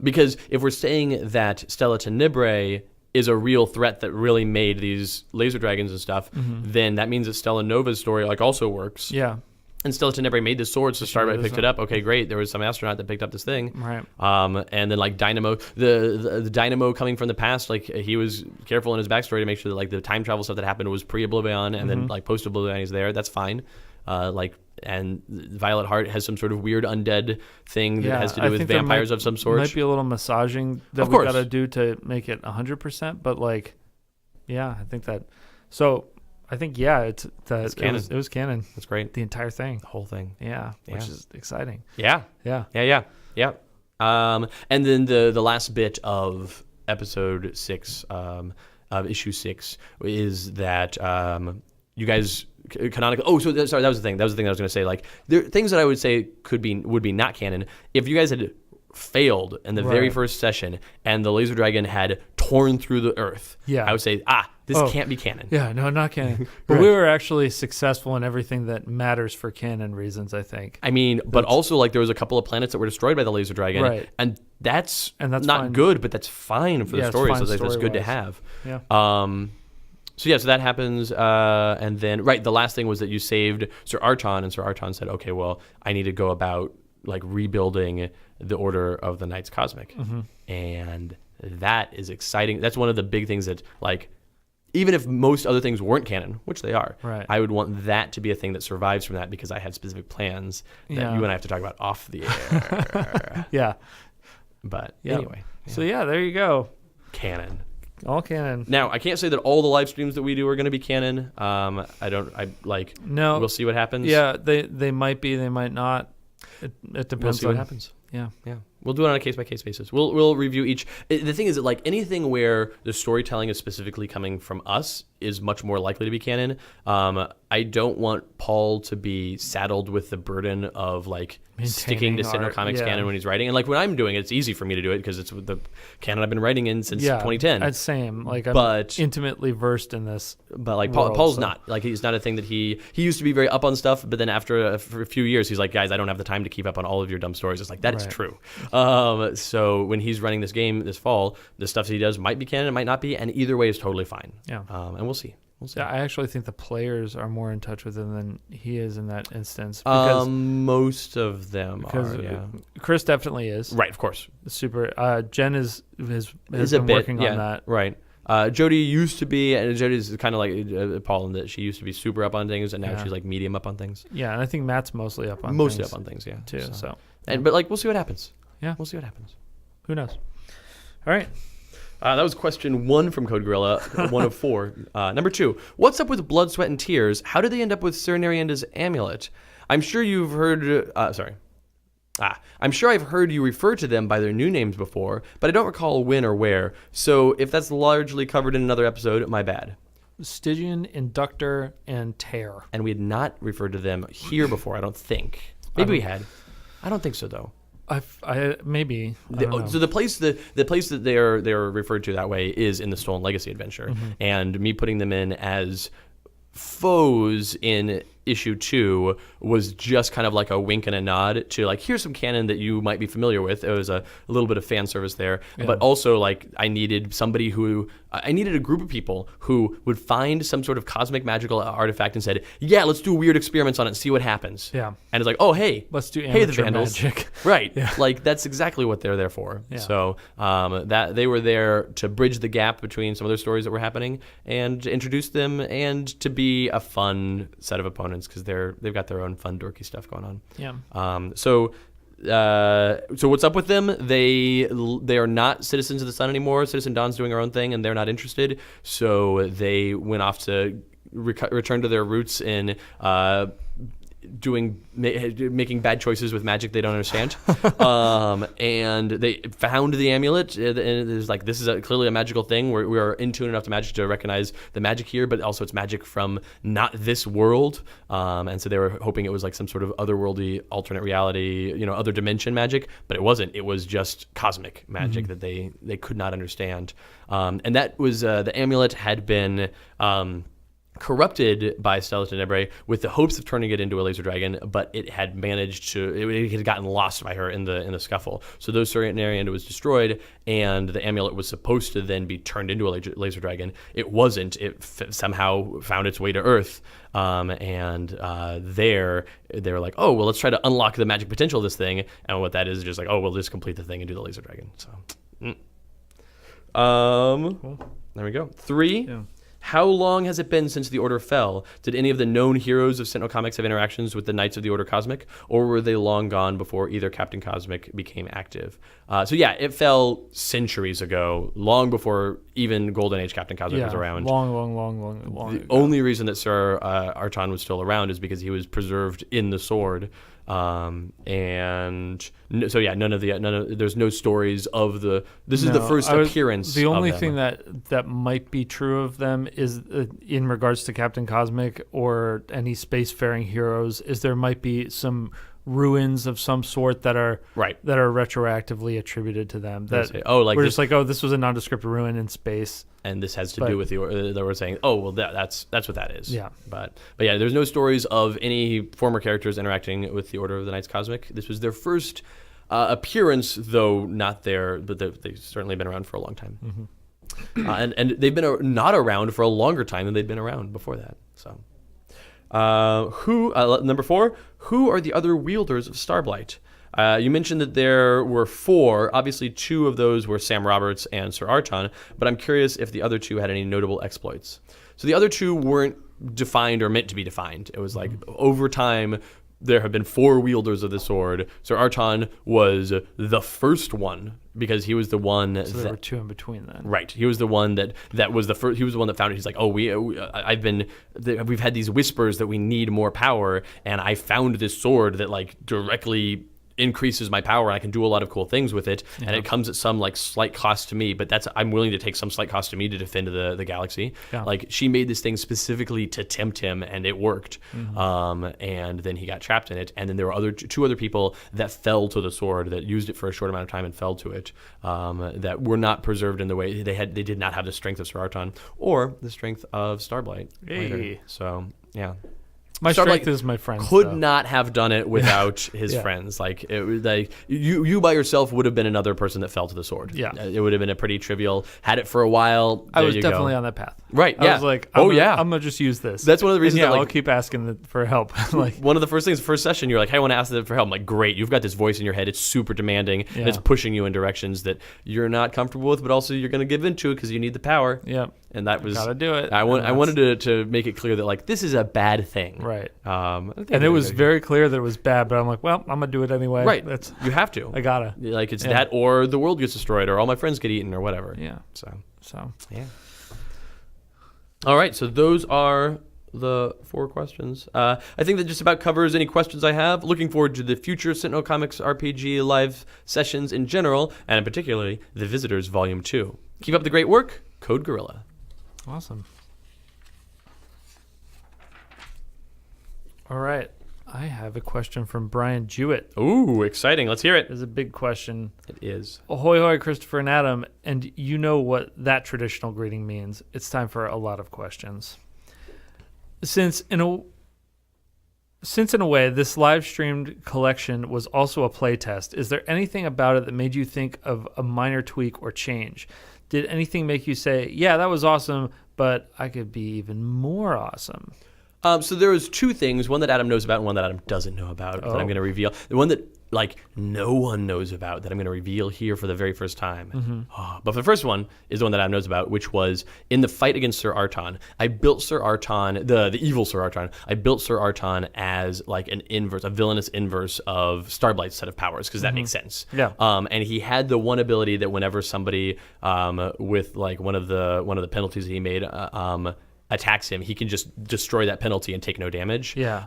Because if we're saying that Stella Tenebrae is a real threat that really made these laser dragons and stuff, then that means that Stella Nova's story also works. Yeah. And Stella Tenebrae made this sword, so Starbright picked it up. Okay, great. There was some astronaut that picked up this thing. Right. And then, like, Dynamo, the Dynamo coming from the past, like, he was careful in his backstory to make sure that, like, the time travel stuff that happened was pre-Oblivion, and then, like, post-Oblivion is there. That's fine. And Violet Heart has some sort of weird undead thing that has to do with vampires of some sort. Might be a little massaging that we got to do to make it 100%, but, like, yeah, I think that. So I think it's canon. It was canon. That's great. The entire thing, the whole thing. Yeah, which is exciting. Yeah. And then the last bit of episode 6, of issue 6, is that you guys. Canonical. Oh, that was the thing. That was the thing I was going to say. Like, there are things that I would say would be not canon. If you guys had failed in the very first session and the laser dragon had torn through the earth, I would say, this can't be canon. Yeah, no, not canon. But we were actually successful in everything that matters for canon reasons, I think. I mean, but also, like, there was a couple of planets that were destroyed by the laser dragon, and that's not fine. Good, but that's fine for the story. So that's good to have. Yeah. So that happens, and then the last thing was that you saved Sir Arton, and Sir Arton said, "Okay, well, I need to go about, like, rebuilding the Order of the Knights Cosmic," and that is exciting. That's one of the big things that, like, even if most other things weren't canon, which they are, I would want that to be a thing that survives from that because I have specific plans that you and I have to talk about off the air. Yeah, but anyway, so there you go, canon. All canon. Now, I can't say that all the live streams that we do are going to be canon. No. We'll see what happens. Yeah, they might be, they might not. It depends. We'll see what happens. Yeah. We'll do it on a case-by-case basis. We'll review each. The thing is that, like, anything where the storytelling is specifically coming from us is much more likely to be canon. I don't want Paul to be saddled with the burden of, like, sticking to Sentinel Comics canon when he's writing. And, like, when I'm doing it, it's easy for me to do it because it's the canon I've been writing in since 2010. That's same. Like, I'm intimately versed in this. But, like, world, Paul's not. Like, he's not a thing that he used to be very up on stuff, but then after for a few years, he's like, guys, I don't have the time to keep up on all of your dumb stories. It's like, that is true. So when he's running this game this fall, the stuff that he does might be canon, it might not be, and either way is totally fine. Yeah. And we'll see. We'll see. Yeah, I actually think the players are more in touch with him than he is in that instance. Because, Most of them because are, yeah. Chris definitely is. Right, of course. Super. Jen has Is a been bit, working yeah, on that. Right. Jody used to be, and Jody's kind of like Paul in that she used to be super up on things, and now Yeah. she's like medium up on things. Yeah, and I think Matt's mostly up on Mostly things up on things, yeah. too. So, But like, we'll see what happens. Yeah. We'll see what happens. who knows? All right. That was question 1 from Code Gorilla, 1 of 4. Number 2, what's up with Blood, Sweat, and Tears? How did they end up with Sir Nerienda's amulet? I'm sure you've heard... I'm sure I've heard you refer to them by their new names before, but I don't recall when or where. So if that's largely covered in another episode, my bad. Stygian, Inductor, and Tear. And we had not referred to them here before, I don't think. Maybe we had. I don't think so, though. I maybe. I don't know. So the place that they are referred to that way is in the Stolen Legacy adventure, and me putting them in as foes in issue 2 was just kind of like a wink and a nod to like, here's some canon that you might be familiar with. It was a little bit of fan service there, but also like I needed a group of people who would find some sort of cosmic magical artifact and said, yeah, let's do weird experiments on it and see what happens. Yeah. And it's like, oh, hey, Let's do the amateur Vandals. magic. Right. Yeah. Like that's exactly what they're there for. Yeah. So that they were there to bridge the gap between some other stories that were happening and to introduce them and to be a fun set of opponents because they've got their own fun dorky stuff going on. Yeah. So what's up with them? They are not Citizens of the Sun anymore. Citizen Dawn's doing her own thing, and they're not interested. So they went off to return to their roots in making bad choices with magic they don't understand. And they found the amulet, and it's like, this is clearly a magical thing. We are in tune enough to magic to recognize the magic here, but also it's magic from not this world. And so they were hoping it was like some sort of otherworldly alternate reality, other dimension magic, but it wasn't. It was just cosmic magic that they could not understand. And that was the amulet had been corrupted by Stella Tenebrae with the hopes of turning it into a laser dragon, but it had it had gotten lost by her in the scuffle. So though Sir Nerienda was destroyed and the amulet was supposed to then be turned into a laser dragon, it wasn't. It somehow found its way to Earth. There they were like, oh, well, let's try to unlock the magic potential of this thing. And what that is just like, oh, we'll just complete the thing and do the laser dragon. So, Cool. there we go. 3. Yeah. How long has it been since the Order fell? Did any of the known heroes of Sentinel Comics have interactions with the Knights of the Order Cosmic, or were they long gone before either Captain Cosmic became active? So yeah, it fell centuries ago, long before even Golden Age Captain Cosmic was around. Long. The only reason that Sir Arton was still around is because he was preserved in the sword. None of there's no stories of this is the first appearance. The only of thing them. that might be true of them is in regards to Captain Cosmic or any spacefaring heroes is there might be some ruins of some sort that are retroactively attributed to them. That we're just like, oh, this was a nondescript ruin in space. And this has to do with that we're saying, oh, well, that's what that is. Yeah. But yeah, there's no stories of any former characters interacting with the Order of the Knights Cosmic. This was their first appearance, though not there, but they've certainly been around for a long time. Mm-hmm. And they've been not around for a longer time than they'd been around before that. So, number 4, who are the other wielders of Starblight? You mentioned that there were 4. Obviously, 2 of those were Sam Roberts and Sir Arton, but I'm curious if the other 2 had any notable exploits. So the other 2 weren't defined or meant to be defined. It was like, over time, there have been 4 wielders of the sword. Sir Arton was the first one because he was the one. So there were 2 in between then. Right. He was the one that was the first. He was the one that found it. He's like, oh, we've had these whispers that we need more power, and I found this sword that like directly increases my power and I can do a lot of cool things with it, and it comes at some like slight cost to me, but I'm willing to take some slight cost to me to defend the galaxy. Like she made this thing specifically to tempt him, and it worked. And then he got trapped in it, and then there were 2 other people that fell to the sword, that used it for a short amount of time and fell to it, that were not preserved in the way they did not have the strength of Sir Arton or the strength of Starblight later. So yeah. My Starlight strength is my friends. could though. not have done it without his Yeah. friends. Like it was like you by yourself would have been another person that fell to the sword. Yeah. It would have been a pretty trivial. Had it for a while. I there was you definitely go. on that path. Right. I Yeah. was like, I'm I'm gonna just use this. That's one of the reasons And yeah, that, like, I'll keep asking for help. Like, one of the first things, first session, you're like, hey, I want to ask them for help. I'm like, great, you've got this voice in your head. It's super demanding, and it's Yeah. pushing you in directions that you're not comfortable with, but also you're going to give into it because you need the power. yeah, And that was, gotta do it. I And wanted to make it clear that, like, this is a bad thing. right. I think And they it was did a very clear that it was bad, but I'm like, well, I'm gonna do it anyway. Right. That's You have to. I gotta. Like, it's Yeah. that or the world gets destroyed or all my friends get eaten or whatever. Yeah. So, So yeah. All right. So those are the 4 questions. I think that just about covers any questions I have. Looking forward to the future Sentinel Comics RPG live sessions in general, and particularly the Visitors Volume 2. Keep up the great work. Code Gorilla. awesome. All right. I have a question from Brian Jewett. Ooh, exciting. Let's hear it. It's a big question. It is. Ahoy, hoy, Christopher and Adam, and you know what that traditional greeting means. It's time for a lot of questions. Since in a way this live streamed collection was also a playtest, is there anything about it that made you think of a minor tweak or change? Did anything make you say, yeah, that was awesome, but I could be even more awesome? So there was 2 things, one that Adam knows about and one that Adam doesn't know about that I'm going to reveal. The one that, like, no one knows about that I'm going to reveal here for the very first time. But the first one is the one that Adam knows about, which was in the fight against Sir Arton. I built Sir Arton, the evil Sir Arton, I built Sir Arton as, like, an inverse, a villainous inverse of Starblight's set of powers, because that makes sense. Yeah. And he had the one ability that whenever somebody with, like, one of the penalties that he made attacks him, he can just destroy that penalty and take no damage. Yeah.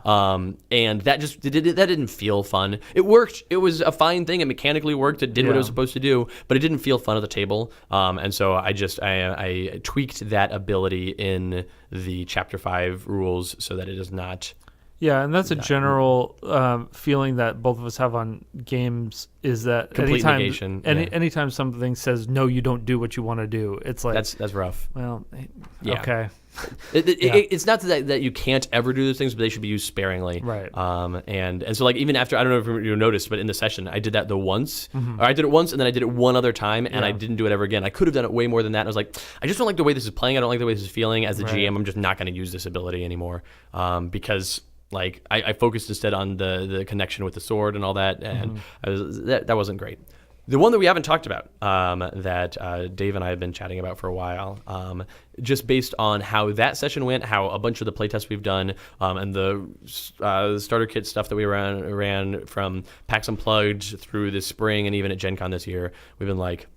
And that didn't feel fun. It worked. It was a fine thing. It mechanically worked. It did what it was supposed to do, but it didn't feel fun at the table. And so I tweaked that ability in the Chapter 5 rules so that it is not. Yeah, and that's a general feeling that both of us have on games is that Complete anytime, negation, yeah. anytime something says, no, you don't do what you want to do, it's like, That's rough. well, Yeah. okay. It's not that you can't ever do those things, but they should be used sparingly. Right. And so, like, even after, I don't know if you noticed, but in the session, I did that once. Or I did it once, and then I did it one other time, and I didn't do it ever again. I could have done it way more than that. And I was like, I just don't like the way this is playing. I don't like the way this is feeling. As the GM, I'm just not going to use this ability anymore because, like, I focused instead on the connection with the sword and all that, and that wasn't great. The one that we haven't talked about, that Dave and I have been chatting about for a while, just based on how that session went, how a bunch of the playtests we've done, and the starter kit stuff that we ran from PAX Unplugged through this spring and even at Gen Con this year, we've been like,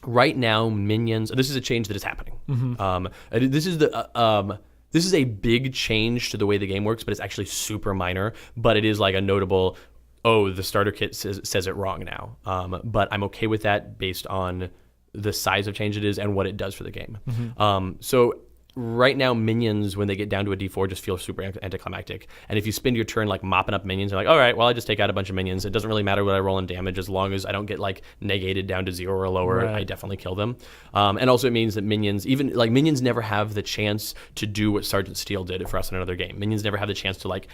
right now, Minions, this is a change that is happening. This is a big change to the way the game works, but it's actually super minor, but it is like a notable, the starter kit says it wrong now. But I'm okay with that based on the size of change it is and what it does for the game. So right now, Minions, when they get down to a D4, just feel super anticlimactic. And if you spend your turn like mopping up Minions, you're like, all right, well, I just take out a bunch of Minions. It doesn't really matter what I roll in damage as long as I don't get like negated down to 0 or lower. Right. I definitely kill them. And also it means that Minions, even like Minions never have the chance to do what Sergeant Steel did for us in another game. Minions never have the chance to like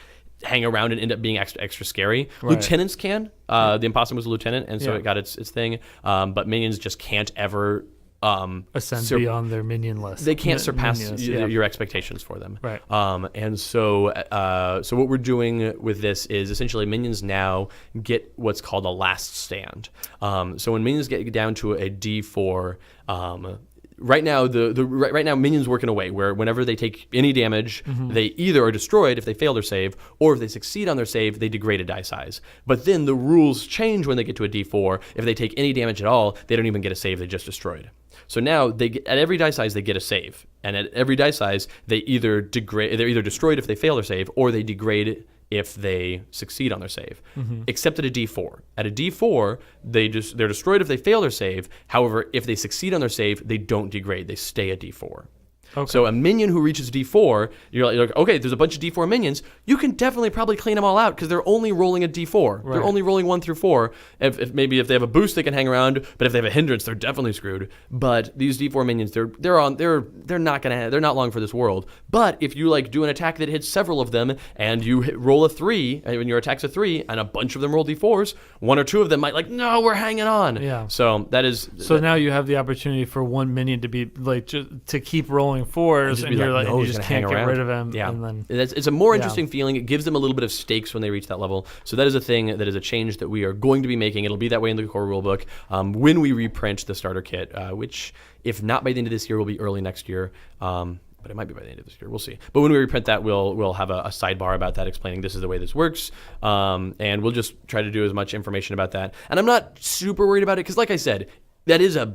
hang around and end up being extra scary. Right. Lieutenants can. The Impossible was a lieutenant, and so it got its thing. But Minions just can't ever Ascend beyond their minion list. They can't surpass minions, your expectations for them. Right. And so what we're doing with this is essentially Minions now get what's called a last stand. So when Minions get down to a D4, right now right now Minions work in a way where whenever they take any damage, they either are destroyed if they fail their save, or if they succeed on their save, they degrade a die size. But then the rules change when they get to a D4. If they take any damage at all, they don't even get a save, they just destroyed. So now at every die size they get a save, and at every die size they're either destroyed if they fail their save, or they degrade if they succeed on their save. Except at a D4. At a D4, they're destroyed if they fail their save. However, if they succeed on their save, they don't degrade. They stay a D4. Okay. So a minion who reaches D4, you're like, okay, there's a bunch of D4 minions. You can definitely probably clean them all out because they're only rolling a D4. Right. They're only rolling 1 through 4. If maybe if they have a boost, they can hang around. But if they have a hindrance, they're definitely screwed. But these D4 minions, they're not long for this world. But if you like do an attack that hits several of them and you roll a 3, and your attack's a 3, and a bunch of them roll D4s, 1 or 2 of them might like, no, we're hanging on. Yeah. So that is. So now you have the opportunity for one minion to be like to keep rolling 4s, and you're like, no, you he's just gonna can't hang get around. rid of him. Yeah, And then, it's a more interesting feeling. It gives them a little bit of stakes when they reach that level. So that is a thing that is a change that we are going to be making. It'll be that way in the core rulebook when we reprint the starter kit, which, if not by the end of this year, will be early next year. But it might be by the end of this year. We'll see. But when we reprint that, we'll have a sidebar about that explaining this is the way this works. And we'll just try to do as much information about that. And I'm not super worried about it because, like I said, that is a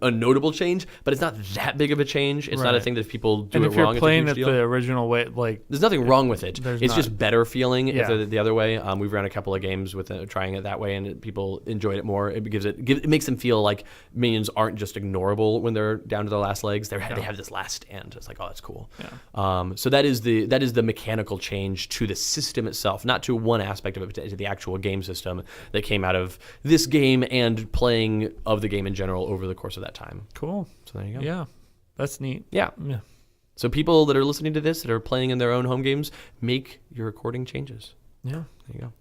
notable change, but it's not that big of a change. It's not a thing that if people do and it if you're wrong, playing it's a it huge deal. the original way, like There's nothing wrong with it. There's It's not. just better feeling if Yeah. they're the other way. We've run a couple of games with trying it that way, and people enjoyed it more. It makes them feel like minions aren't just ignorable when they're down to their last legs. They have this last stand. It's like, oh, that's cool. Yeah. So that is the mechanical change to the system itself, not to one aspect of it, but to the actual game system that came out of this game and playing of the game in general over the course of that time. cool. So there you go. Yeah, that's neat. Yeah. Yeah. So people that are listening to this, that are playing in their own home games, make your recording changes. Yeah. There you go.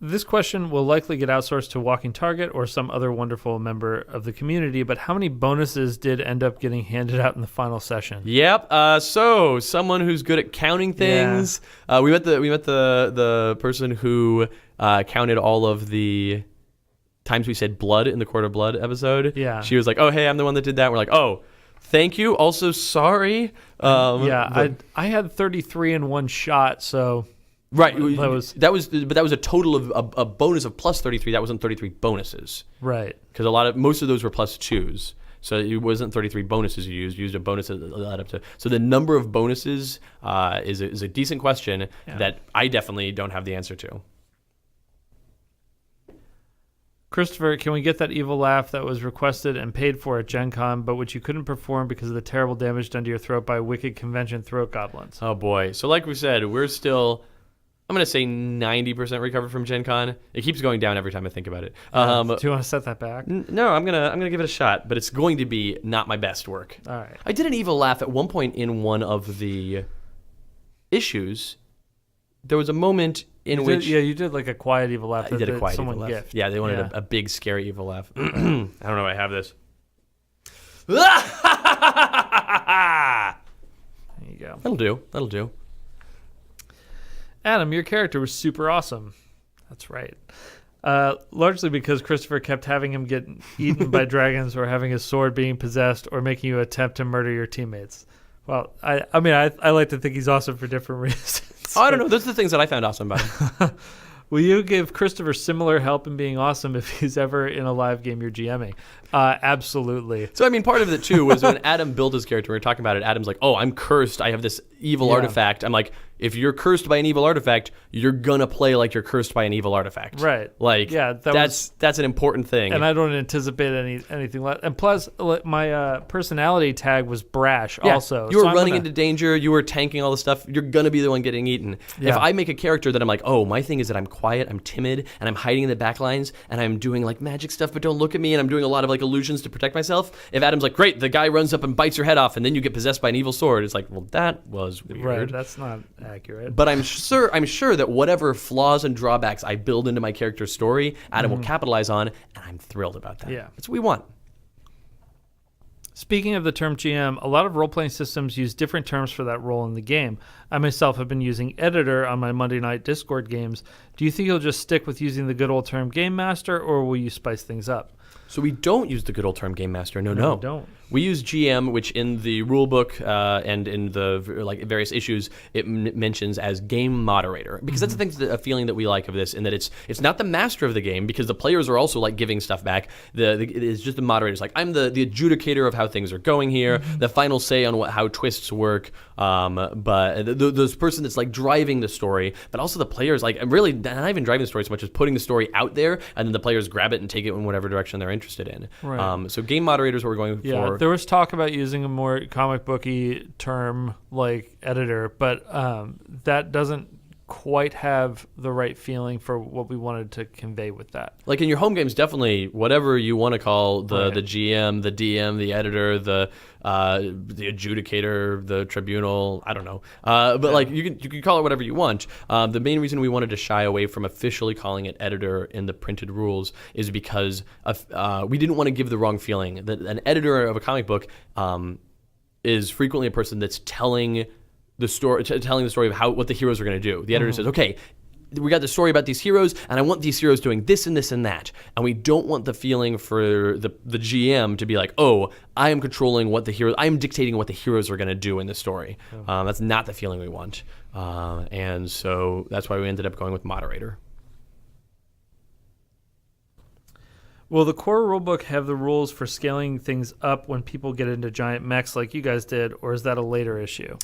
This question will likely get outsourced to Walking Target or some other wonderful member of the community, but how many bonuses did end up getting handed out in the final session? Yep. So someone who's good at counting things. We met the person who counted all of the times we said blood in the Court of Blood episode. Yeah. She was like, "Oh, hey, I'm the one that did that." We're like, "Oh, thank you. Also, sorry." I had 33 in one shot, so right. that was that was a total of a bonus of plus 33. That wasn't 33 bonuses right. because most of those were plus 2s. So it wasn't 33 bonuses you used. You used a bonus that led up to. So the number of bonuses is a decent question that I definitely don't have the answer to. Christopher, can we get that evil laugh that was requested and paid for at Gen Con, but which you couldn't perform because of the terrible damage done to your throat by wicked convention throat goblins? Oh boy. So like we said, we're still, I'm going to say 90% recovered from Gen Con. It keeps going down every time I think about it. Do you want to set that back? No, I'm going to give it a shot, but it's going to be not my best work. All right. I did an evil laugh at one point in one of the issues. There was a moment in which you did like a quiet evil laugh. I did a that quiet someone evil laugh. gift. Yeah, they wanted a big scary evil laugh. I don't know if I have this. There you go. That'll do. Adam, your character was super awesome. That's right. Largely because Christopher kept having him get eaten by dragons or having his sword being possessed or making you attempt to murder your teammates. Well, I like to think he's awesome for different reasons. Oh, I don't know. Those are the things that I found awesome about him. Will you give Christopher similar help in being awesome if he's ever in a live game you're GMing? Absolutely. So, I mean, part of it, too, was when Adam built his character, we were talking about it, Adam's like, oh, I'm cursed. I have this evil artifact. I'm like, if you're cursed by an evil artifact, you're going to play like you're cursed by an evil artifact. Right. Like, that's an important thing. And I don't anticipate anything less. And plus, my personality tag was brash also. You were running into danger. You were tanking all the stuff. You're going to be the one getting eaten. Yeah. If I make a character that I'm like, oh, my thing is that I'm quiet, I'm timid, and I'm hiding in the back lines, and I'm doing like magic stuff, but don't look at me, and I'm doing a lot of like illusions to protect myself. If Adam's like, great, the guy runs up and bites your head off, and then you get possessed by an evil sword, it's like, well, that was weird. Right, that's not accurate. But I'm sure that whatever flaws and drawbacks I build into my character's story, Adam will capitalize on, and I'm thrilled about that. Yeah. That's what we want. Speaking of the term GM, a lot of role-playing systems use different terms for that role in the game. I myself have been using editor on my Monday night Discord games. Do you think you'll just stick with using the good old term game master, or will you spice things up? So we don't use the good old term game master. No. We don't. We use GM, which in the rule book and in the various issues it mentions as game moderator, because that's a feeling that we like of this, in that it's not the master of the game, because the players are also like giving stuff back. It's just the moderator. It's like, I'm the adjudicator of how things are going here, the final say on how twists work. But those person that's like driving the story, but also the players, like really not even driving the story so much as putting the story out there, and then the players grab it and take it in whatever direction they're interested in. Right. So game moderator is what we're going Yeah, for. there was talk about using a more comic booky term like editor, but that doesn't quite have the right feeling for what we wanted to convey with that. Like in your home games, definitely whatever you want to call the GM, the DM, the editor, the adjudicator, the tribunal. I don't know, but like you can call it whatever you want. The main reason we wanted to shy away from officially calling it editor in the printed rules is because we didn't want to give the wrong feeling that an editor of a comic book is frequently a person that's telling the story of what the heroes are going to do. The editor says, okay, we got the story about these heroes, and I want these heroes doing this and this and that. And we don't want the feeling for the GM to be like, oh, I am controlling I am dictating what the heroes are going to do in the story. That's not the feeling we want. And so that's why we ended up going with moderator. Will the core rulebook have the rules for scaling things up when people get into giant mechs like you guys did, or is that a later issue?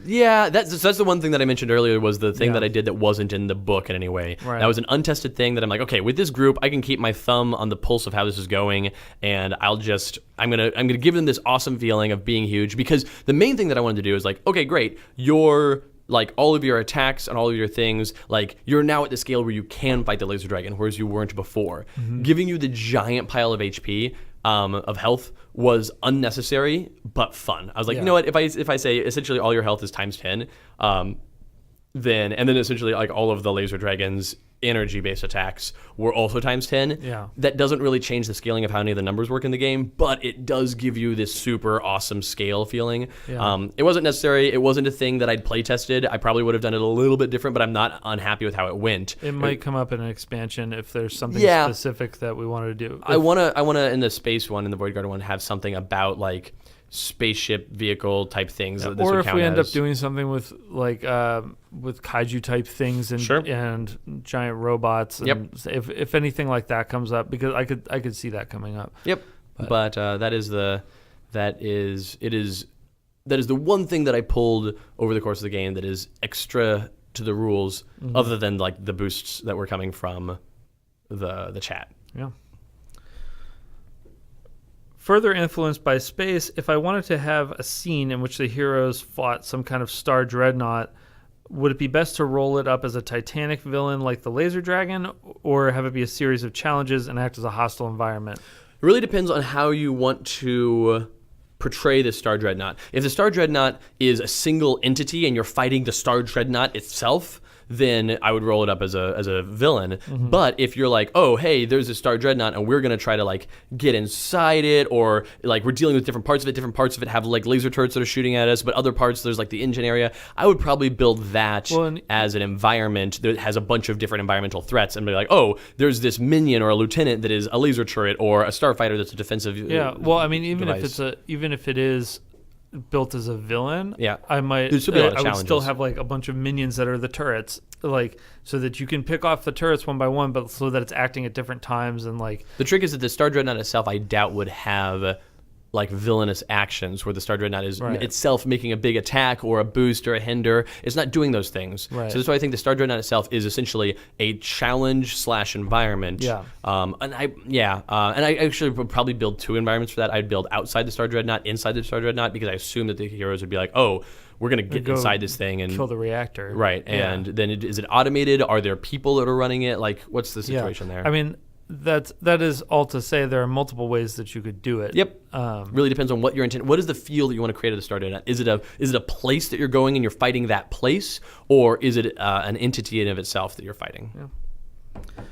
Yeah, that's the one thing that I mentioned earlier was the thing that I did that wasn't in the book in any way. Right. That was an untested thing that I'm like, okay, with this group, I can keep my thumb on the pulse of how this is going, and I'm gonna give them this awesome feeling of being huge, because the main thing that I wanted to do is like, okay, great, you're like all of your attacks and all of your things, like you're now at the scale where you can fight the laser dragon, whereas you weren't before. Giving you the giant pile of HP of health was unnecessary but fun. I was like, you know what? If I say essentially all your health is times 10, then essentially like all of the laser dragons energy-based attacks were also times 10. Yeah. That doesn't really change the scaling of how any of the numbers work in the game, but it does give you this super awesome scale feeling. Yeah. It wasn't necessary. It wasn't a thing that I'd play tested. I probably would have done it a little bit different, but I'm not unhappy with how it went. It might come up in an expansion if there's something specific that we want to do. I wanna in the space one, in the Void Guard one, have something about like spaceship vehicle type things. That this or would if count we end up as. doing something with like with kaiju type things and and giant robots. And if anything like that comes up, because I could see that coming up. Yep. But that is the one thing that I pulled over the course of the game that is extra to the rules, other than like the boosts that were coming from the chat. Yeah. Further influenced by space, if I wanted to have a scene in which the heroes fought some kind of star dreadnought, would it be best to roll it up as a Titanic villain like the laser dragon, or have it be a series of challenges and act as a hostile environment? It really depends on how you want to portray the Star Dreadnought. If the Star Dreadnought is a single entity and you're fighting the Star Dreadnought itself, then I would roll it up as a villain. But if you're like, oh, hey, there's a Star Dreadnought and we're going to try to like get inside it, or like we're dealing with different parts of it have like laser turrets that are shooting at us, but other parts there's like the engine area, I would probably build that as an environment that has a bunch of different environmental threats and be like, oh, there's this minion or a lieutenant that is a laser turret, or a starfighter that's a defensive well, I mean, even device. if it is built as a villain, I might There'd still be a lot of I would still challenges. have like a bunch of minions that are the turrets, like so that you can pick off the turrets one by one, but so that it's acting at different times. And like the trick is that the Star Dreadnought itself, I doubt, would have like villainous actions where the Star Dreadnought is itself making a big attack or a boost or a hinder. It's not doing those things. Right. So that's why I think the Star Dreadnought itself is essentially a challenge / environment. Yeah. And I actually would probably build two environments for that. I'd build outside the Star Dreadnought, inside the Star Dreadnought, because I assume that the heroes would be like, oh, we're going to get inside this thing and kill the reactor. Right. And then is it automated? Are there people that are running it? Like, what's the situation there? I mean, that is all to say there are multiple ways that you could do it. Yep. Really depends on what your intent. What is the feel that you want to create at the Star Dreadnought? Is it a place that you're going and you're fighting that place, or is it an entity in of itself that you're fighting? Yeah.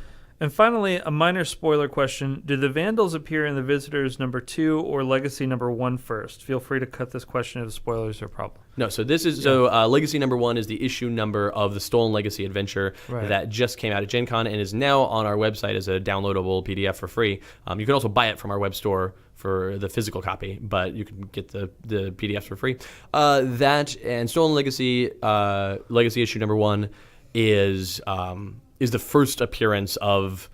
And finally, a minor spoiler question. Did the Vandals appear in the Visitors number 2 or Legacy number 1 first? Feel free to cut this question if the spoilers are a problem. No, so this is Legacy number 1 is the issue number of the Stolen Legacy adventure that just came out at Gen Con and is now on our website as a downloadable PDF for free. You can also buy it from our web store for the physical copy, but you can get the PDFs for free. That and Stolen Legacy, Legacy issue number 1 is the first appearance of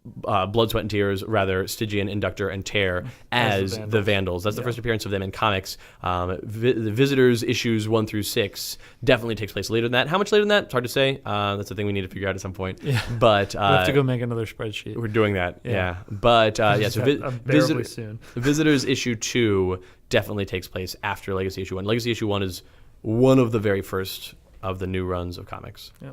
Blood, Sweat, and Tears, rather, Stygian, Inductor, and Tear as the Vandals. That's the first appearance of them in comics. The Visitors issues 1 through 6 definitely takes place later than that. How much later than that? It's hard to say. That's the thing we need to figure out at some point. Yeah. But we'll have to go make another spreadsheet. We're doing that. Yeah. But so soon. Visitors issue 2 definitely takes place after Legacy issue 1. Legacy issue 1 is one of the very first of the new runs of comics. Yeah.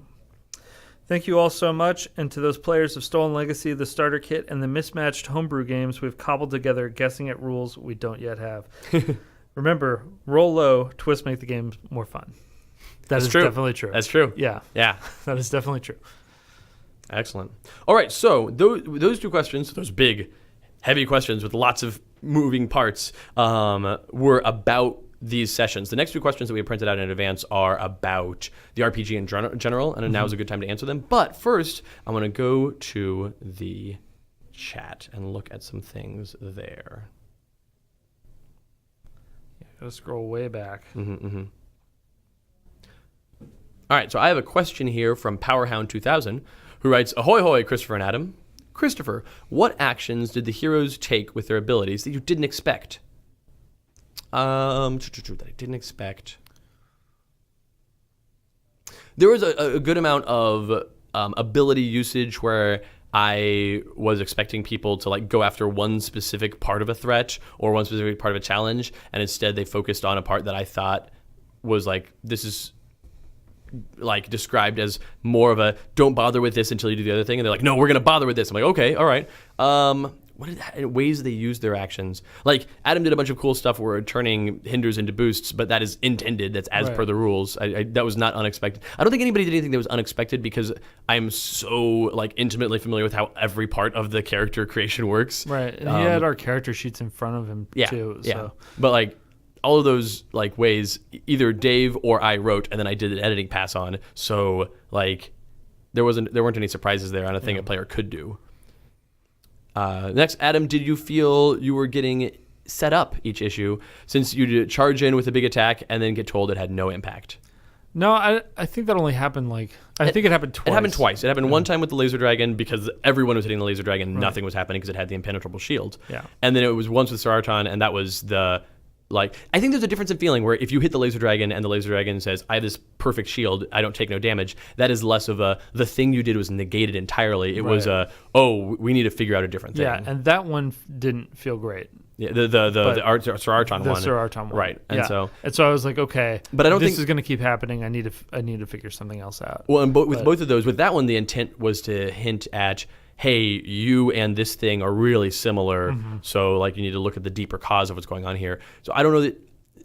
Thank you all so much, and to those players of Stolen Legacy, the starter kit, and the mismatched homebrew games we've cobbled together guessing at rules we don't yet have. Remember, roll low, twists make the game more fun. That's true. Definitely true. That's true. Yeah. Yeah. That is definitely true. Excellent. All right, so those 2 questions, those big, heavy questions with lots of moving parts, were about these sessions. The next 2 questions that we have printed out in advance are about the RPG in general, and now is a good time to answer them. But first, I want to go to the chat and look at some things there. Gotta scroll way back. All right, so I have a question here from Powerhound 2000, who writes, "Ahoy hoy, Christopher and Adam. Christopher, what actions did the heroes take with their abilities that you didn't expect?" That I didn't expect. There was a good amount of ability usage where I was expecting people to like go after one specific part of a threat or one specific part of a challenge, and instead they focused on a part that I thought was like, this is like described as more of a don't bother with this until you do the other thing, and they're like, no, we're gonna bother with this. I'm like, okay, all right. Ways they use their actions. Like Adam did a bunch of cool stuff where turning hinders into boosts, but that is intended. That's as per the rules. That was not unexpected. I don't think anybody did anything that was unexpected because I'm so like intimately familiar with how every part of the character creation works. Right. And he had our character sheets in front of him too. So. Yeah. But like all of those like ways, either Dave or I wrote, and then I did an editing pass on. So like there weren't any surprises there on a thing a player could do. Next, Adam, did you feel you were getting set up each issue since you charge in with a big attack and then get told it had no impact? No, I think that only happened I think it happened twice. It happened twice. It happened one time with the laser dragon because everyone was hitting the laser dragon. Nothing was happening because it had the impenetrable shield. Yeah. And then it was once with Saraton, and that was I think there's a difference in feeling where if you hit the laser dragon and the laser dragon says, I have this perfect shield, I don't take no damage, that is less of the thing you did was negated entirely. It was we need to figure out a different thing. Yeah, and that one didn't feel great. Yeah, the Saraton one. The Saraton one. Right. And so I was like, okay, but I don't this think is going to keep happening. I need to figure something else out. Well, and with both of those, with that one, the intent was to hint at, hey, you and this thing are really similar, so like you need to look at the deeper cause of what's going on here. So I don't know that,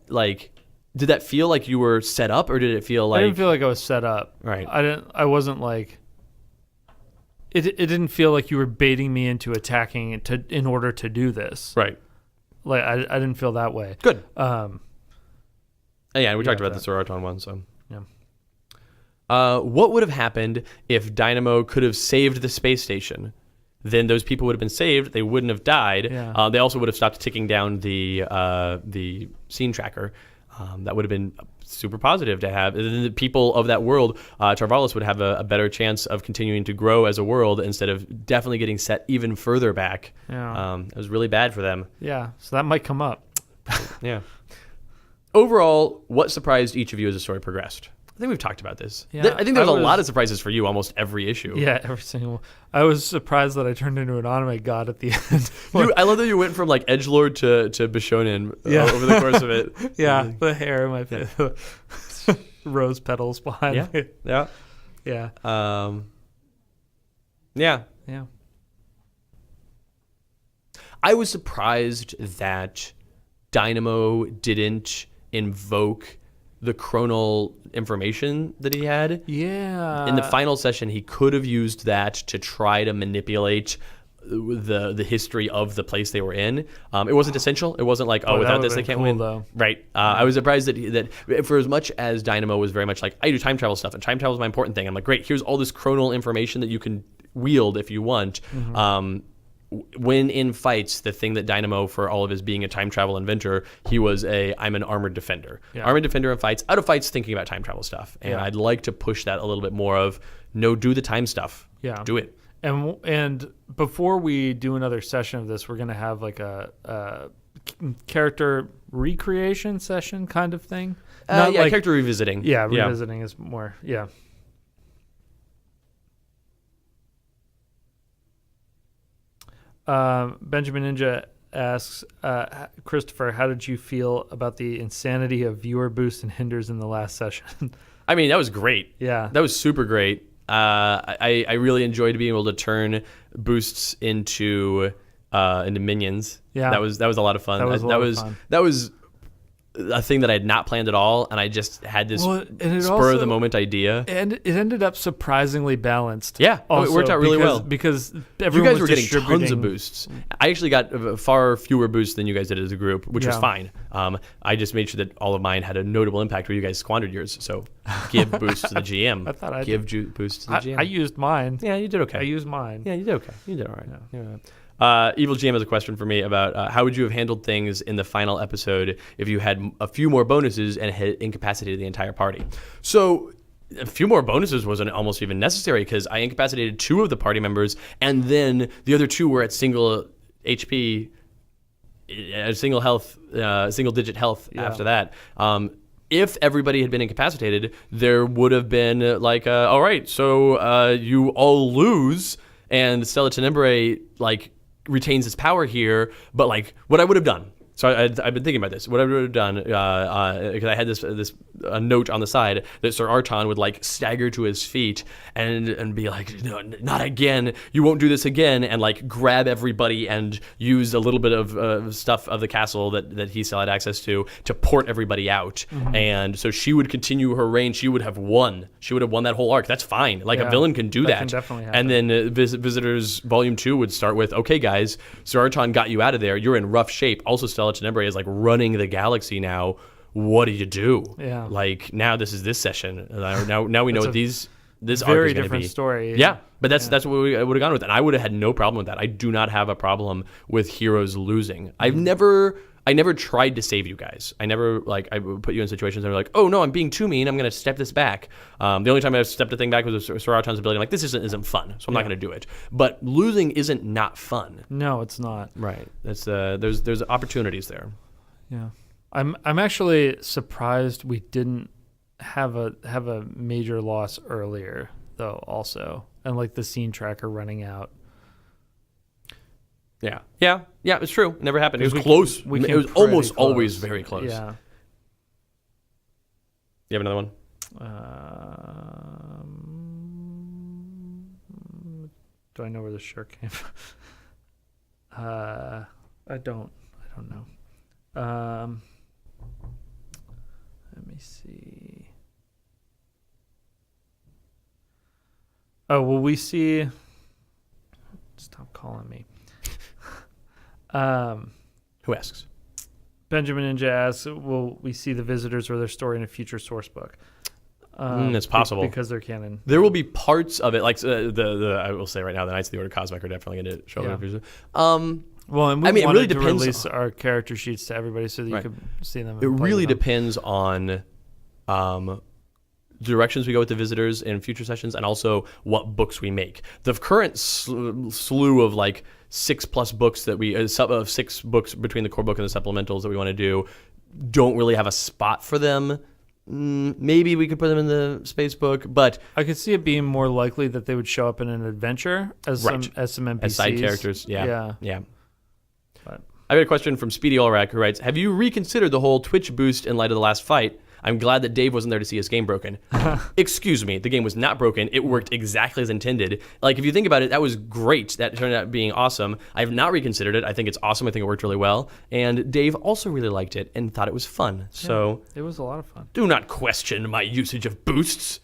like, did that feel like you were set up, or did it feel like... I didn't feel like I was set up. Right. I wasn't like... It didn't feel like you were baiting me into attacking in order to do this. Right. Like, I didn't feel that way. Good. Yeah, we talked about the Saraton one, so... Yeah. What would have happened if Dynamo could have saved the space station? Then those people would have been saved. They wouldn't have died. Yeah. They also would have stopped ticking down the scene tracker. That would have been super positive to have. The people of that world, Tarvalis, would have a better chance of continuing to grow as a world instead of definitely getting set even further back. Yeah. It was really bad for them. Yeah, so that might come up. Yeah. Overall, what surprised each of you as the story progressed? I think we've talked about this. Yeah, I think there's a lot of surprises for you almost every issue. Yeah, every single one. I was surprised that I turned into an anime god at the end. I love that you went from like edgelord to Bishonen over the course of it. Yeah, the hair in my face. Rose petals behind me. Yeah. Yeah. Yeah. Yeah. I was surprised that Dynamo didn't invoke the chronal information that he had. Yeah. In the final session, he could have used that to try to manipulate the history of the place they were in. It wasn't essential. It wasn't like, without this they can't win. Though. Right. I was surprised that for as much as Dynamo was very much like, I do time travel stuff, and time travel is my important thing. I'm like, great, here's all this chronal information that you can wield if you want. When in fights, the thing that Dynamo, for all of his being a time travel inventor, he was I'm an armored defender. Yeah. Armored defender in fights, out of fights thinking about time travel stuff. And I'd like to push that a little bit more of, no, do the time stuff. Yeah. Do it. And before we do another session of this, we're gonna have like a character recreation session kind of thing. Not like, character revisiting. Yeah, revisiting is more. Yeah. Benjamin Ninja asks, Christopher, how did you feel about the insanity of viewer boosts and hinders in the last session? I mean, that was great. Yeah. That was super great. I really enjoyed being able to turn boosts into minions. Yeah. That was a lot of fun. That was a lot of fun. That was a thing that I had not planned at all, and I just had this spur of the moment idea. And it ended up surprisingly balanced. Yeah, it worked out really well because you everyone guys were getting tons of boosts. I actually got far fewer boosts than you guys did as a group, which was fine. I just made sure that all of mine had a notable impact where you guys squandered yours. So give boosts to the GM. I thought I give boosts to the GM. I used mine. Yeah, you did okay. I used mine. Yeah, you did okay. You did all right. Yeah. Evil GM has a question for me about how would you have handled things in the final episode if you had a few more bonuses and had incapacitated the entire party? So a few more bonuses wasn't almost even necessary because I incapacitated 2 of the party members, and then the other 2 were at single HP, single health, single digit health after that. If everybody had been incapacitated, there would have been like, all right, so you all lose, and Stella Tenebrae retains its power here, but what I would have done. So I've been thinking about this. What I would have done, because I had this note on the side that Sir Arton would stagger to his feet and be like, no, not again. You won't do this again, and grab everybody and use a little bit of stuff of the castle that he still had access to port everybody out. Mm-hmm. And so she would continue her reign. She would have won. She would have won that whole arc. That's fine. A villain can do that. Can definitely happen. And then Visitors Volume 2 would start with, okay, guys, Sir Arton got you out of there. You're in rough shape. Also, Stella Tenebrae is running the galaxy now. What do you do? Yeah. Now this is this session. Now we know what this arc is very going to be. different story. Yeah, but that's what we would have gone with, and I would have had no problem with that. I do not have a problem with heroes losing. I never tried to save you guys. I never I would put you in situations where oh no, I'm being too mean. I'm going to step this back. The only time I stepped a thing back was with Sir Arton's ability. I'm this isn't fun, so I'm not going to do it. But losing isn't not fun. No, it's not. Right. That's there's opportunities there. Yeah. I'm actually surprised we didn't have a major loss earlier though also, and the scene tracker running out. Yeah, it's true. It never happened. It was close. It was almost always very close. Yeah. You have another one? Do I know where the shirt came from? I don't know. Let me see. Oh, will we see? Stop calling me. Who asks? Benjamin Ninja asks, will we see the Visitors or their story in a future source book? It's possible. Because they're canon. There will be parts of it, the I will say right now, the Knights of the Order Cosmic are definitely going to show up in the future. Well, and we it wanted really to depends release our character sheets to everybody so that you could see them. It really depends on directions we go with the Visitors in future sessions, and also what books we make. The current slew of 6+ books that we of 6 books between the core book and the supplementals that we want to do don't really have a spot for them. Maybe we could put them in the space book, but I could see it being more likely that they would show up in an adventure as some NPCs, as side characters. Yeah. But I have a question from Speedy Allrack who writes, have you reconsidered the whole Twitch boost in light of the last fight? I'm glad that Dave wasn't there to see his game broken. Excuse me, the game was not broken. It worked exactly as intended. If you think about it, that was great. That turned out being awesome. I have not reconsidered it. I think it's awesome. I think it worked really well. And Dave also really liked it and thought it was fun. So it was a lot of fun. Do not question my usage of boosts.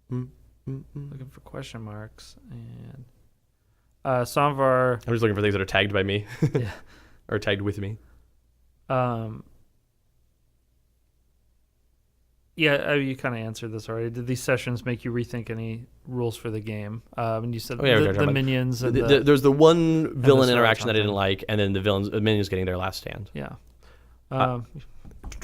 Looking for question marks, and some of our... I'm just looking for things that are tagged by me. Yeah. Or tagged with me. You kind of answered this already. Did these sessions make you rethink any rules for the game? And you said the minions. And there's the one villain interaction that I didn't like, and then the minions getting their last stand. Yeah.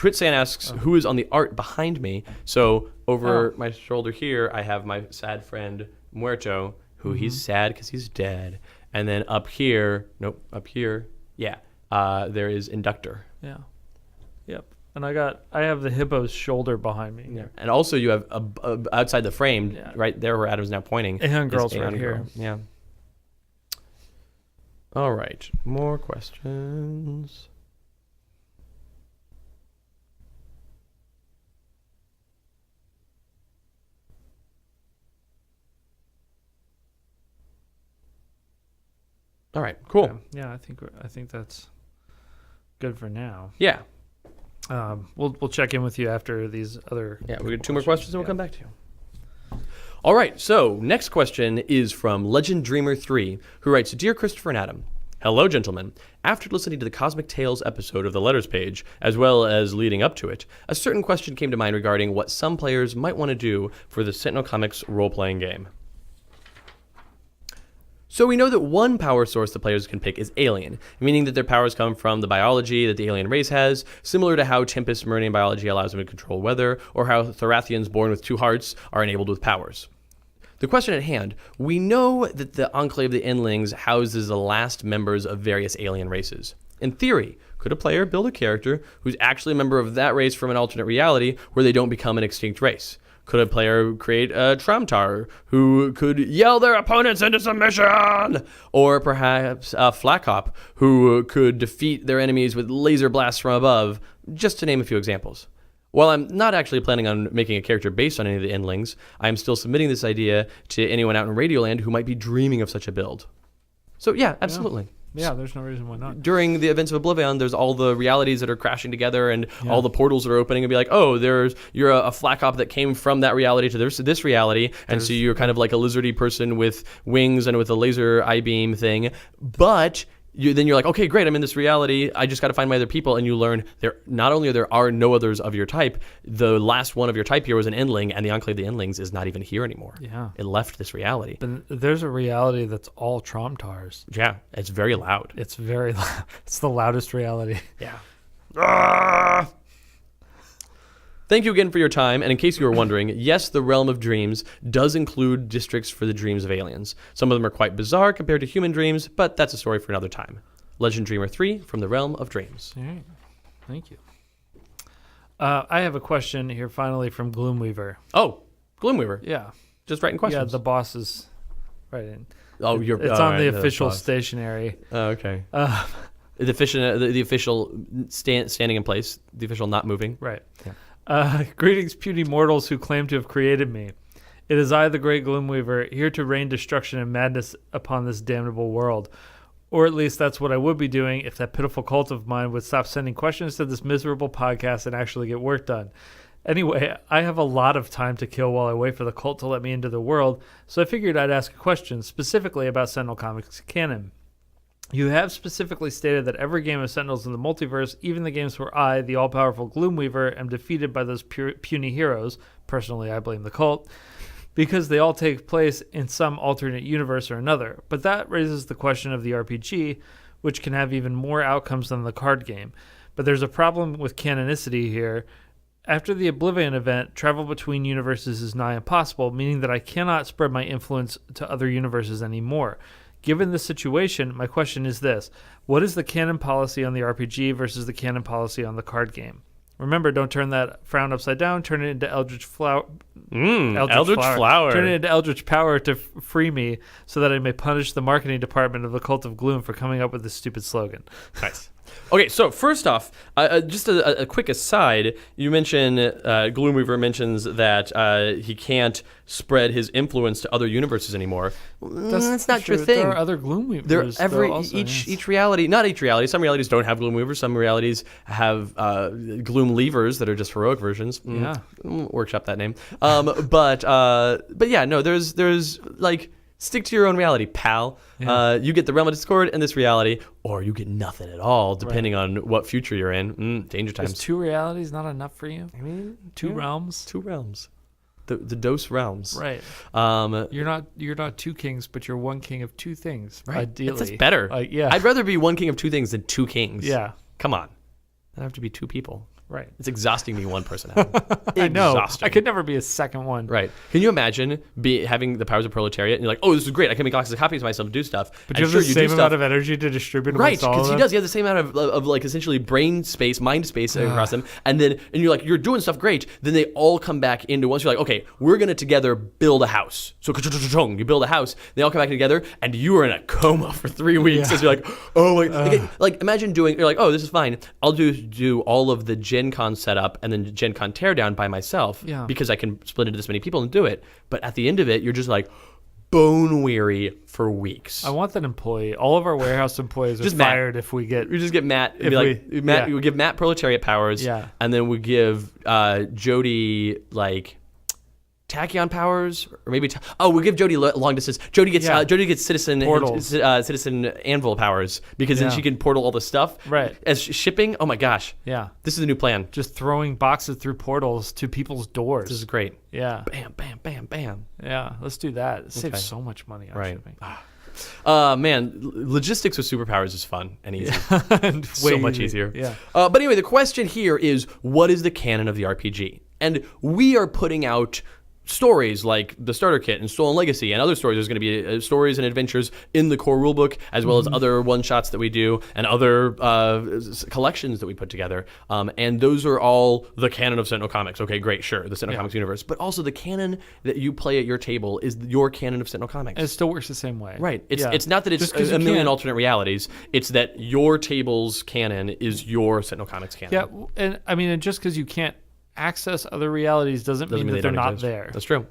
Pritsan asks, who is on the art behind me? So over my shoulder here, I have my sad friend Muerto, who he's sad because he's dead. And then up here, there is Inductor. Yeah. Yep. And I have the hippo's shoulder behind me. Yeah. And also you have outside the frame, right there where Adam's now pointing. Aeon Girl's is right Aeon here. Girl. Yeah. All right. More questions. All right. Cool. Yeah, I think that's good for now. Yeah. We'll check in with you after these other. Yeah, we got 2 more questions and we'll come back to you. All right, so next question is from Legend Dreamer 3, who writes, Dear Christopher and Adam, hello, gentlemen. After listening to the Cosmic Tales episode of the Letters page, as well as leading up to it, a certain question came to mind regarding what some players might want to do for the Sentinel Comics role-playing game. So we know that one power source the players can pick is alien, meaning that their powers come from the biology that the alien race has, similar to how Tempest Meridian biology allows them to control weather, or how Thorathians born with 2 hearts are enabled with powers. The question at hand, we know that the Enclave of the Endlings houses the last members of various alien races. In theory, could a player build a character who's actually a member of that race from an alternate reality where they don't become an extinct race? Could a player create a Tramtar who could yell their opponents into submission? Or perhaps a Flakop who could defeat their enemies with laser blasts from above, just to name a few examples. While I'm not actually planning on making a character based on any of the Endlings, I am still submitting this idea to anyone out in Radioland who might be dreaming of such a build. So yeah, absolutely. Yeah, there's no reason why not. During the events of Oblivion, there's all the realities that are crashing together and all the portals that are opening and be like, oh, you're a Flakop that came from that reality to this reality, and so you're kind of like a lizardy person with wings and with a laser I-beam thing, but then you're like, okay, great, I'm in this reality. I just got to find my other people, and you learn not only there are no others of your type, the last one of your type here was an Endling, and the Enclave of the Endlings is not even here anymore. Yeah, it left this reality. But there's a reality that's all Tramtars. Yeah, it's very loud. It's very loud. It's the loudest reality. Yeah. Thank you again for your time, and in case you were wondering, yes, the Realm of Dreams does include districts for the dreams of aliens. Some of them are quite bizarre compared to human dreams, but that's a story for another time. Legend Dreamer 3 from the Realm of Dreams. All right. Thank you. I have a question here finally from Gloomweaver. Oh, Gloomweaver. Yeah. Just writing questions. Yeah, the boss is writing. Oh, it's on the official stationery. Oh, okay. The official standing in place, the official not moving. Right. Yeah. Greetings, puny mortals who claim to have created me. It is I, the great Gloomweaver, here to rain destruction and madness upon this damnable world. Or at least that's what I would be doing if that pitiful cult of mine would stop sending questions to this miserable podcast and actually get work done. Anyway, I have a lot of time to kill while I wait for the cult to let me into the world, so I figured I'd ask a question specifically about Sentinel Comics canon. You have specifically stated that every game of Sentinels in the multiverse, even the games where I, the all-powerful Gloomweaver, am defeated by those puny heroes, personally I blame the cult, because they all take place in some alternate universe or another. But that raises the question of the RPG, which can have even more outcomes than the card game. But there's a problem with canonicity here. After the Oblivion event, travel between universes is nigh impossible, meaning that I cannot spread my influence to other universes anymore. Given the situation, my question is this. What is the canon policy on the RPG versus the canon policy on the card game? Remember, don't turn that frown upside down. Turn it into Eldritch Flower. Eldritch Flower. Turn it into Eldritch Power to free me so that I may punish the marketing department of the Cult of Gloom for coming up with this stupid slogan. Nice. Okay, so first off, just a quick aside, you mentioned, Gloomweaver mentions that he can't spread his influence to other universes anymore. That's not your thing. There are other Gloomweavers. Each reality, not each reality, some realities don't have Gloomweavers, some realities have Gloom Leavers that are just heroic versions. Yeah. Workshop that name. But yeah, no, there's like, stick to your own reality, pal. Yeah. You get the Realm of Discord in this reality, or you get nothing at all, depending on what future you're in. Danger times. Is 2 realities not enough for you? I mean, 2 realms? 2 realms. The dose realms. Right. You're not 2 kings, but you're 1 king of 2 things. Right. Ideally. That's better. Yeah. I'd rather be 1 king of 2 things than 2 kings. Yeah. Come on. I'd have to be 2 people. Right. It's exhausting being one person, Adam. I know. Exhausting. I could never be a second one. Right. Can you imagine having the powers of proletariat and you're like, oh, this is great. I can make lots of copies of myself and do stuff. But you have the same amount of energy to distribute right, amongst all of because them? he does. He has the same amount of like essentially brain space, mind space across them. And you're like, you're doing stuff great. Then they all come back into once you're like, okay, we're going to together build a house. So you build a house. They all come back together and you are in a coma for 3 weeks. Yeah. As you're like, oh my, like imagine you're like, oh, this is fine. I'll do all of the Gen Con setup and then Gen Con teardown by myself because I can split into this many people and do it. But at the end of it, you're just like bone weary for weeks. I want that employee. All of our warehouse employees are Just fired if we get. We just get Matt. If We give Matt proletariat powers. Yeah. And then we give Jody like tachyon powers, or maybe we give Jody long distance. Jody gets citizen Portals. citizen anvil powers because then she can portal all the stuff. Right. As shipping. Oh my gosh. Yeah. This is the new plan. Just throwing boxes through portals to people's doors. This is great. Yeah. Bam, bam, bam, bam. Yeah. Let's do that. It saves Okay. so much money on Right. shipping. Man, logistics with superpowers is fun and easy. And So way much easier. Yeah. But anyway, the question here is, what is the canon of the RPG? And we are putting out stories like the starter kit and Stolen Legacy and other stories. There's going to be stories and adventures in the core rulebook, as well as other one-shots that we do and other collections that we put together. And those are all the canon of Sentinel Comics. Okay, great, sure, the Sentinel Comics universe. But also the canon that you play at your table is your canon of Sentinel Comics. And it still works the same way. Right. It's not that it's a million alternate realities. It's that your table's canon is your Sentinel Comics canon. Yeah, and I mean, and just because you can't access other realities doesn't mean that they they're don't not exist. there. That's true.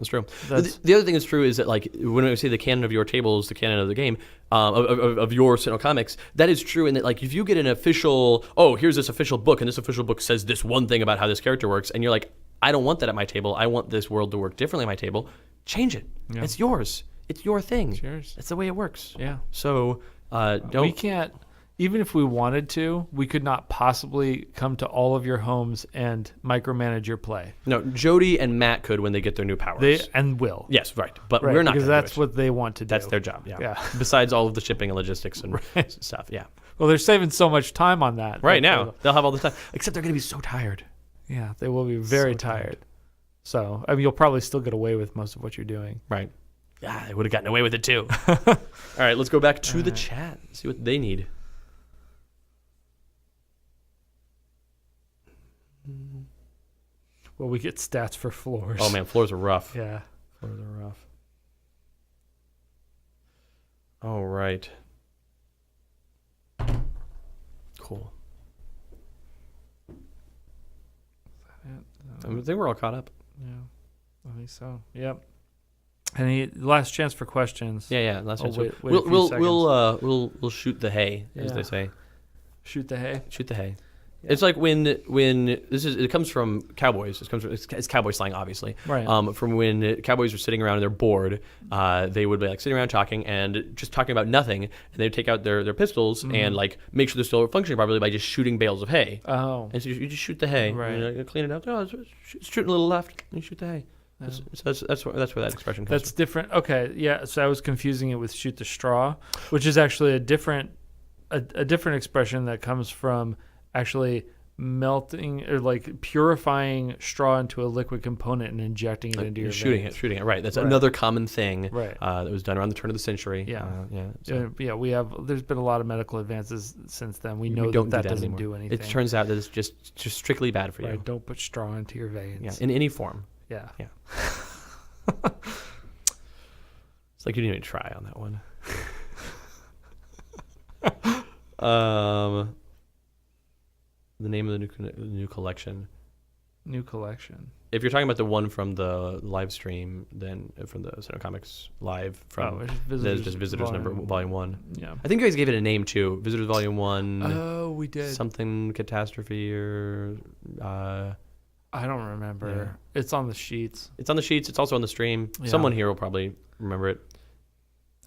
The other thing that's true is that, like, when I say the canon of your table is the canon of the game, of your Sentinel Comics, that is true in that, like, if you get an official, here's this official book, and this official book says this one thing about how this character works, and you're like, I don't want that at my table. I want this world to work differently at my table. Change it. Yeah. It's yours. It's your thing. It's yours. That's the way it works. Yeah. So we can't. Even if we wanted to, we could not possibly come to all of your homes and micromanage your play. No, Jody and Matt could when they get their new powers. They will. Yes, right. But we're not, because that's what they want to do. That's their job. Yeah. Yeah. Besides all of the shipping and logistics and stuff. Yeah. Well, they're saving so much time on that. Right now, they'll have all the time. Except they're going to be so tired. Yeah, they will be very tired. So, I mean, you'll probably still get away with most of what you're doing. Right. Yeah, they would have gotten away with it too. All right, let's go back to the chat. See what they need. Well, we get stats for floors. Oh man, floors are rough. Yeah. Floors are rough. All right. Cool. I think we're all caught up. Yeah, I think so. Yep. Any last chance for questions? Yeah. Last chance. Wait We'll shoot the hay, as they say. Shoot the hay. Shoot the hay. Yeah. It's like when it comes from cowboys. It's cowboy slang, obviously. Right. From when cowboys were sitting around and they're bored, they would be like sitting around talking and just talking about nothing, and they'd take out their pistols and like make sure they're still functioning properly by just shooting bales of hay. Oh. And so you just shoot the hay. Right. And you clean it up. Oh, it's shooting a little left. And you shoot the hay. That's where that expression comes That's from. different. Okay. Yeah. So I was confusing it with shoot the straw, which is actually a different expression that comes from actually melting or like purifying straw into a liquid component and injecting it into your veins. Shooting it. Right. That's another common thing. Right. That was done around the turn of the century. Yeah. So. We have. There's been a lot of medical advances since then. We know that doesn't do anything. It turns out that it's just strictly bad for you. Right. Don't put straw into your veins. Yeah. In any form. Yeah. It's like you didn't even try on that one. The name of the new collection. New collection. If you're talking about the one from the live stream, then from the Sentinel Comics live from Visitors number Volume 1. Yeah. I think you guys gave it a name too. Visitors Volume 1. Oh, we did. Something Catastrophe or I don't remember. Yeah. It's on the sheets. It's on the sheets. It's also on the stream. Yeah. Someone here will probably remember it.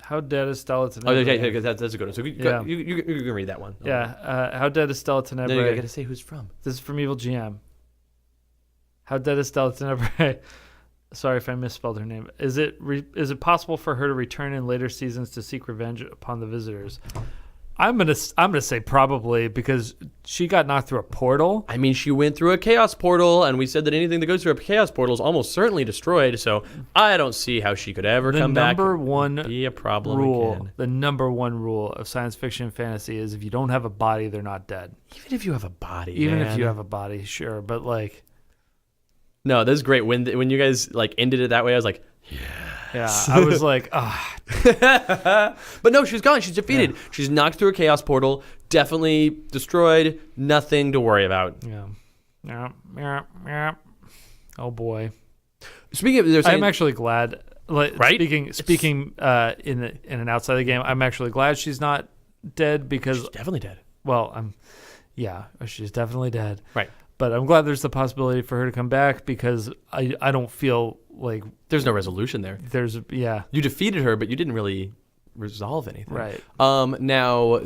How Dead is Skeleton? Oh, yeah, that's a good one. So you can read that one. Yeah. How Dead is Skeleton? No, you got to say who's from. This is from Evil GM. How Dead is Skeleton? Sorry if I misspelled her name. Is it possible for her to return in later seasons to seek revenge upon the visitors? I'm gonna say probably because she got knocked through a portal. I mean, she went through a chaos portal, and we said that anything that goes through a chaos portal is almost certainly destroyed. So I don't see how she could ever come back. The number one be a problem rule, again. the number one rule of science fiction and fantasy is if you don't have a body, they're not dead. Even if you have a body, Even man. if you have a body, sure, but like, no, that's great. When you guys like ended it that way, I was like, yeah, I was like, ah. But no, she's gone. She's defeated. Yeah. She's knocked through a chaos portal. Definitely destroyed. Nothing to worry about. Yeah. Oh boy. Speaking of, they're saying, I'm actually glad. Like, Right? Speaking in an outside of the game, I'm actually glad she's not dead because, she's definitely dead. well, she's definitely dead. Right. But I'm glad there's the possibility for her to come back because I don't feel like There's no resolution there. You defeated her, but you didn't really resolve anything. Right. Now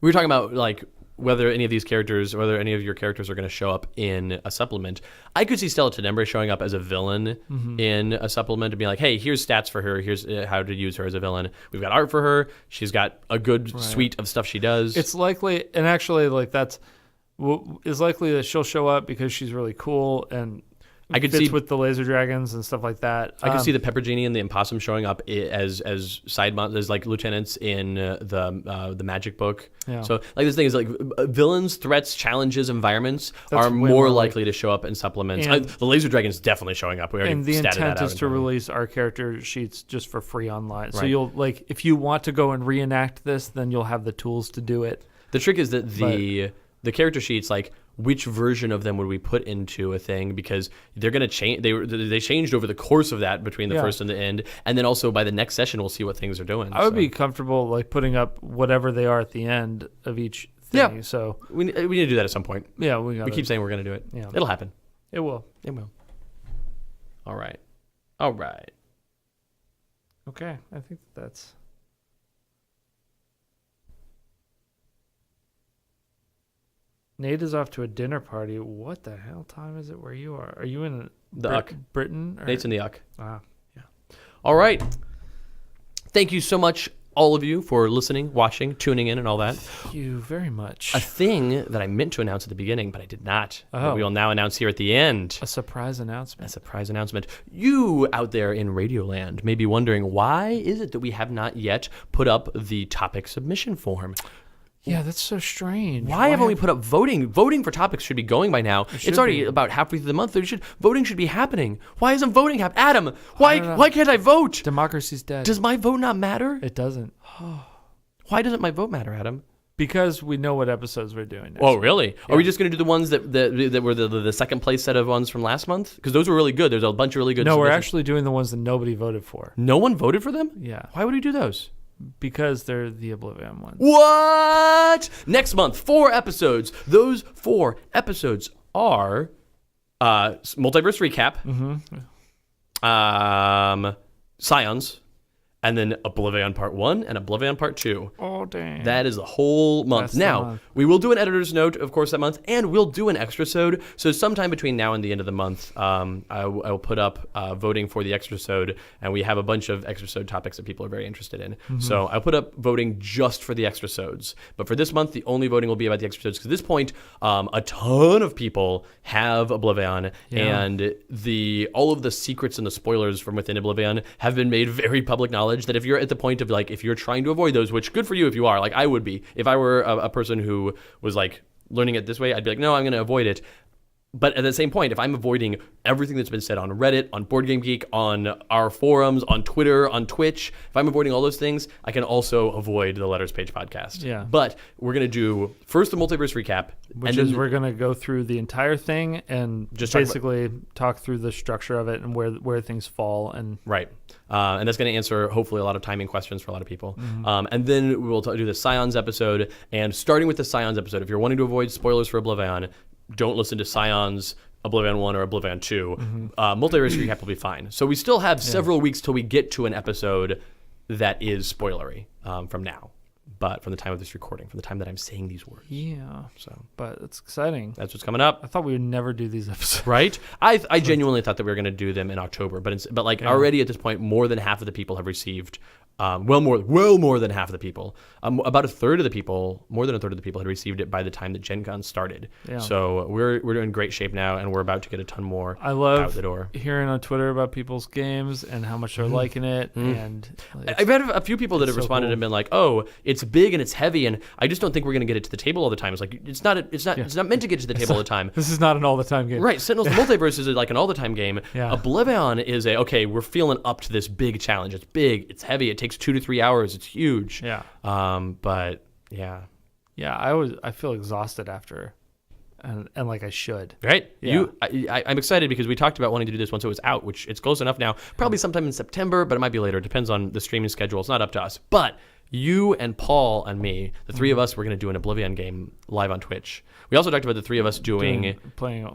we were talking about like whether any of these characters, whether any of your characters are going to show up in a supplement. I could see Stella Tenebrae showing up as a villain in a supplement and be like, hey, here's stats for her. Here's how to use her as a villain. We've got art for her. She's got a good suite of stuff she does. It's likely, and actually, like is likely that she'll show up because she's really cool and I could fits see with the laser dragons and stuff like that. I could see the Pepper Genie and the Impossum showing up as side as like lieutenants in the Magic book. Yeah. So like this thing is like villains, threats, challenges, environments That's are way more more likely to show up in supplements. And- The Laser Dragon is definitely showing up. We already and the statted that intent out is to entirely. release our character sheets just for free online. So Right. you'll like if you want to go and reenact this, then you'll have the tools to do it. The trick is that the character sheets, like which version of them would we put into a thing, because they're going to change. They changed over the course of that between the first and the end, and then also by the next session we'll see what things are doing. I would be comfortable like putting up whatever they are at the end of each thing. Yeah. So we need to do that at some point. yeah, We keep saying we're going to do it. Yeah. It'll happen. it will. It will. All right. Okay, I think that's. Nate is off to a dinner party. What the hell time is it where you are? Are you in The Uck. Britain? Or? Nate's in the Uck. Ah. All right. Thank you so much, all of you, for listening, watching, tuning in, and all that. Thank you very much. A thing that I meant to announce at the beginning, but I did not. That Oh. we will now announce here at the end. A surprise announcement. A surprise announcement. You out there in Radioland may be wondering, why is it that we have not yet put up the topic submission form? Yeah, that's so strange. Why haven't we put up voting? Voting for topics should be going by now. should It's already be. about halfway through the month. Voting should be happening. Why isn't voting happening? Adam, why can't I vote? Democracy's dead. Does my vote not matter? It doesn't. Why doesn't my vote matter, Adam? Because we know what episodes we're doing next. Oh, really? Are we just going to do the ones that were the second place set of ones from last month? Because those were really good. There's a bunch of really good No, we're submissions. actually doing the ones that nobody voted for. No one voted for them? Yeah. Why would we do those? Because they're the Oblivion ones. What? Next month, 4 episodes. Those 4 episodes are Multiverse Recap, Scions, and then Oblivion Part 1 and Oblivion Part 2. Oh, dang. That is the whole month. That's the Now, month. we will do an editor's note, of course, that month, and we'll do an Extrasode. So sometime between now and the end of the month, I will put up voting for the Extrasode, and we have a bunch of Extrasode topics that people are very interested in. So I'll put up voting just for the Extrasodes. But for this month, the only voting will be about the Extrasodes, because at this point, a ton of people have Oblivion, and all of the secrets and the spoilers from within Oblivion have been made very public knowledge, that if you're at the point of like, if you're trying to avoid those, which good for you if you are, like I would be, if I were a person who was like learning it this way, I'd be like, no, I'm going to avoid it. But at the same point, if I'm avoiding everything that's been said on Reddit, on Board Game Geek, on our forums, on Twitter, on Twitch, if I'm avoiding all those things, I can also avoid the Letters Page podcast. Yeah. But we're going to do first the Multiverse Recap. Which is we're going to go through the entire thing and Just basically talk through the structure of it and where things fall. And Right. And that's going to answer, hopefully, a lot of timing questions for a lot of people. And then we will do the Scions episode. And starting with the Scions episode, if you're wanting to avoid spoilers for Oblivion, don't listen to Scions, Oblivion 1, or Oblivion 2. Multiverse Recap will be fine. So we still have several weeks till we get to an episode that is spoilery from now. But from the time of this recording, from the time that I'm saying these words. yeah, So but it's exciting. that's what's coming up. I thought we would never do these episodes. Right? I genuinely thought that we were going to do them in October, but already at this point, more than half of the people have received Well more than half of the people. About a third of the people, more than a third of the people had received it by the time that Gen Con started. Yeah. So we're in great shape now, and we're about to get a ton more I out love the door. hearing on Twitter about people's games and how much they're liking it. And I've had a few people that have so responded cool. and been like, "Oh, it's big and it's heavy, and I just don't think we're going to get it to the table all the time." It's like it's not meant to get to the table all the time. this is not an all the time game. Right, Sentinels the Multiverse is like an all the time game. Yeah. Oblivion is okay, we're feeling up to this big challenge. It's big, it's heavy, it takes 2 to 3 hours. It's huge. Yeah. But yeah. Yeah. I feel exhausted after, and like I should. Right. Yeah. I'm excited because we talked about wanting to do this once it was out, which it's close enough now. Probably sometime in September, but it might be later. It depends on the streaming schedule. It's not up to us. But you and Paul and me, the three of us, we're going to do an Oblivion game live on Twitch. We also talked about the three of us Playing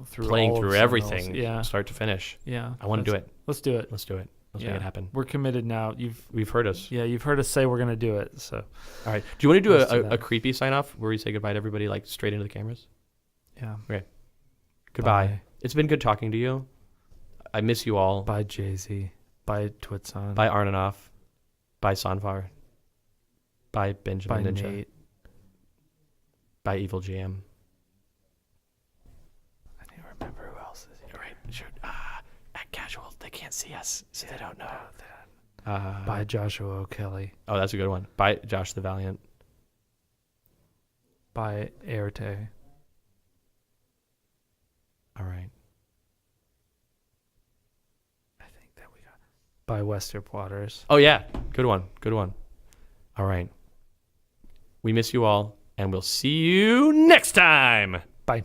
through all of everything, Sentinels. Yeah. start to finish. Yeah. I want to do it. Let's do it. Let's do it. Let's make it happen. We're committed now. We've heard us. Yeah, you've heard us say we're gonna do it. So, All right. Do you want to do Let's do a that. creepy sign off where we say goodbye to everybody, like straight into the cameras? yeah. Okay. Goodbye. Bye. It's been good talking to you. I miss you all. Bye, Jay-Z. Bye, Twitson. Bye, Arnanoff. Bye, Sanfar. Bye, Bye, Benjamin Ninja. Nate. Bye, Evil GM. I need to remember who else is here. All right. Sure. At Casual, they can't see us, so they don't know. Bye, Joshua O'Kelly. Oh, that's a good one. Bye, Josh the Valiant. Bye, Erte. All right. I think that we got. Bye, Westerp Waters. Oh, yeah. Good one. Good one. All right. We miss you all, and we'll see you next time. Bye.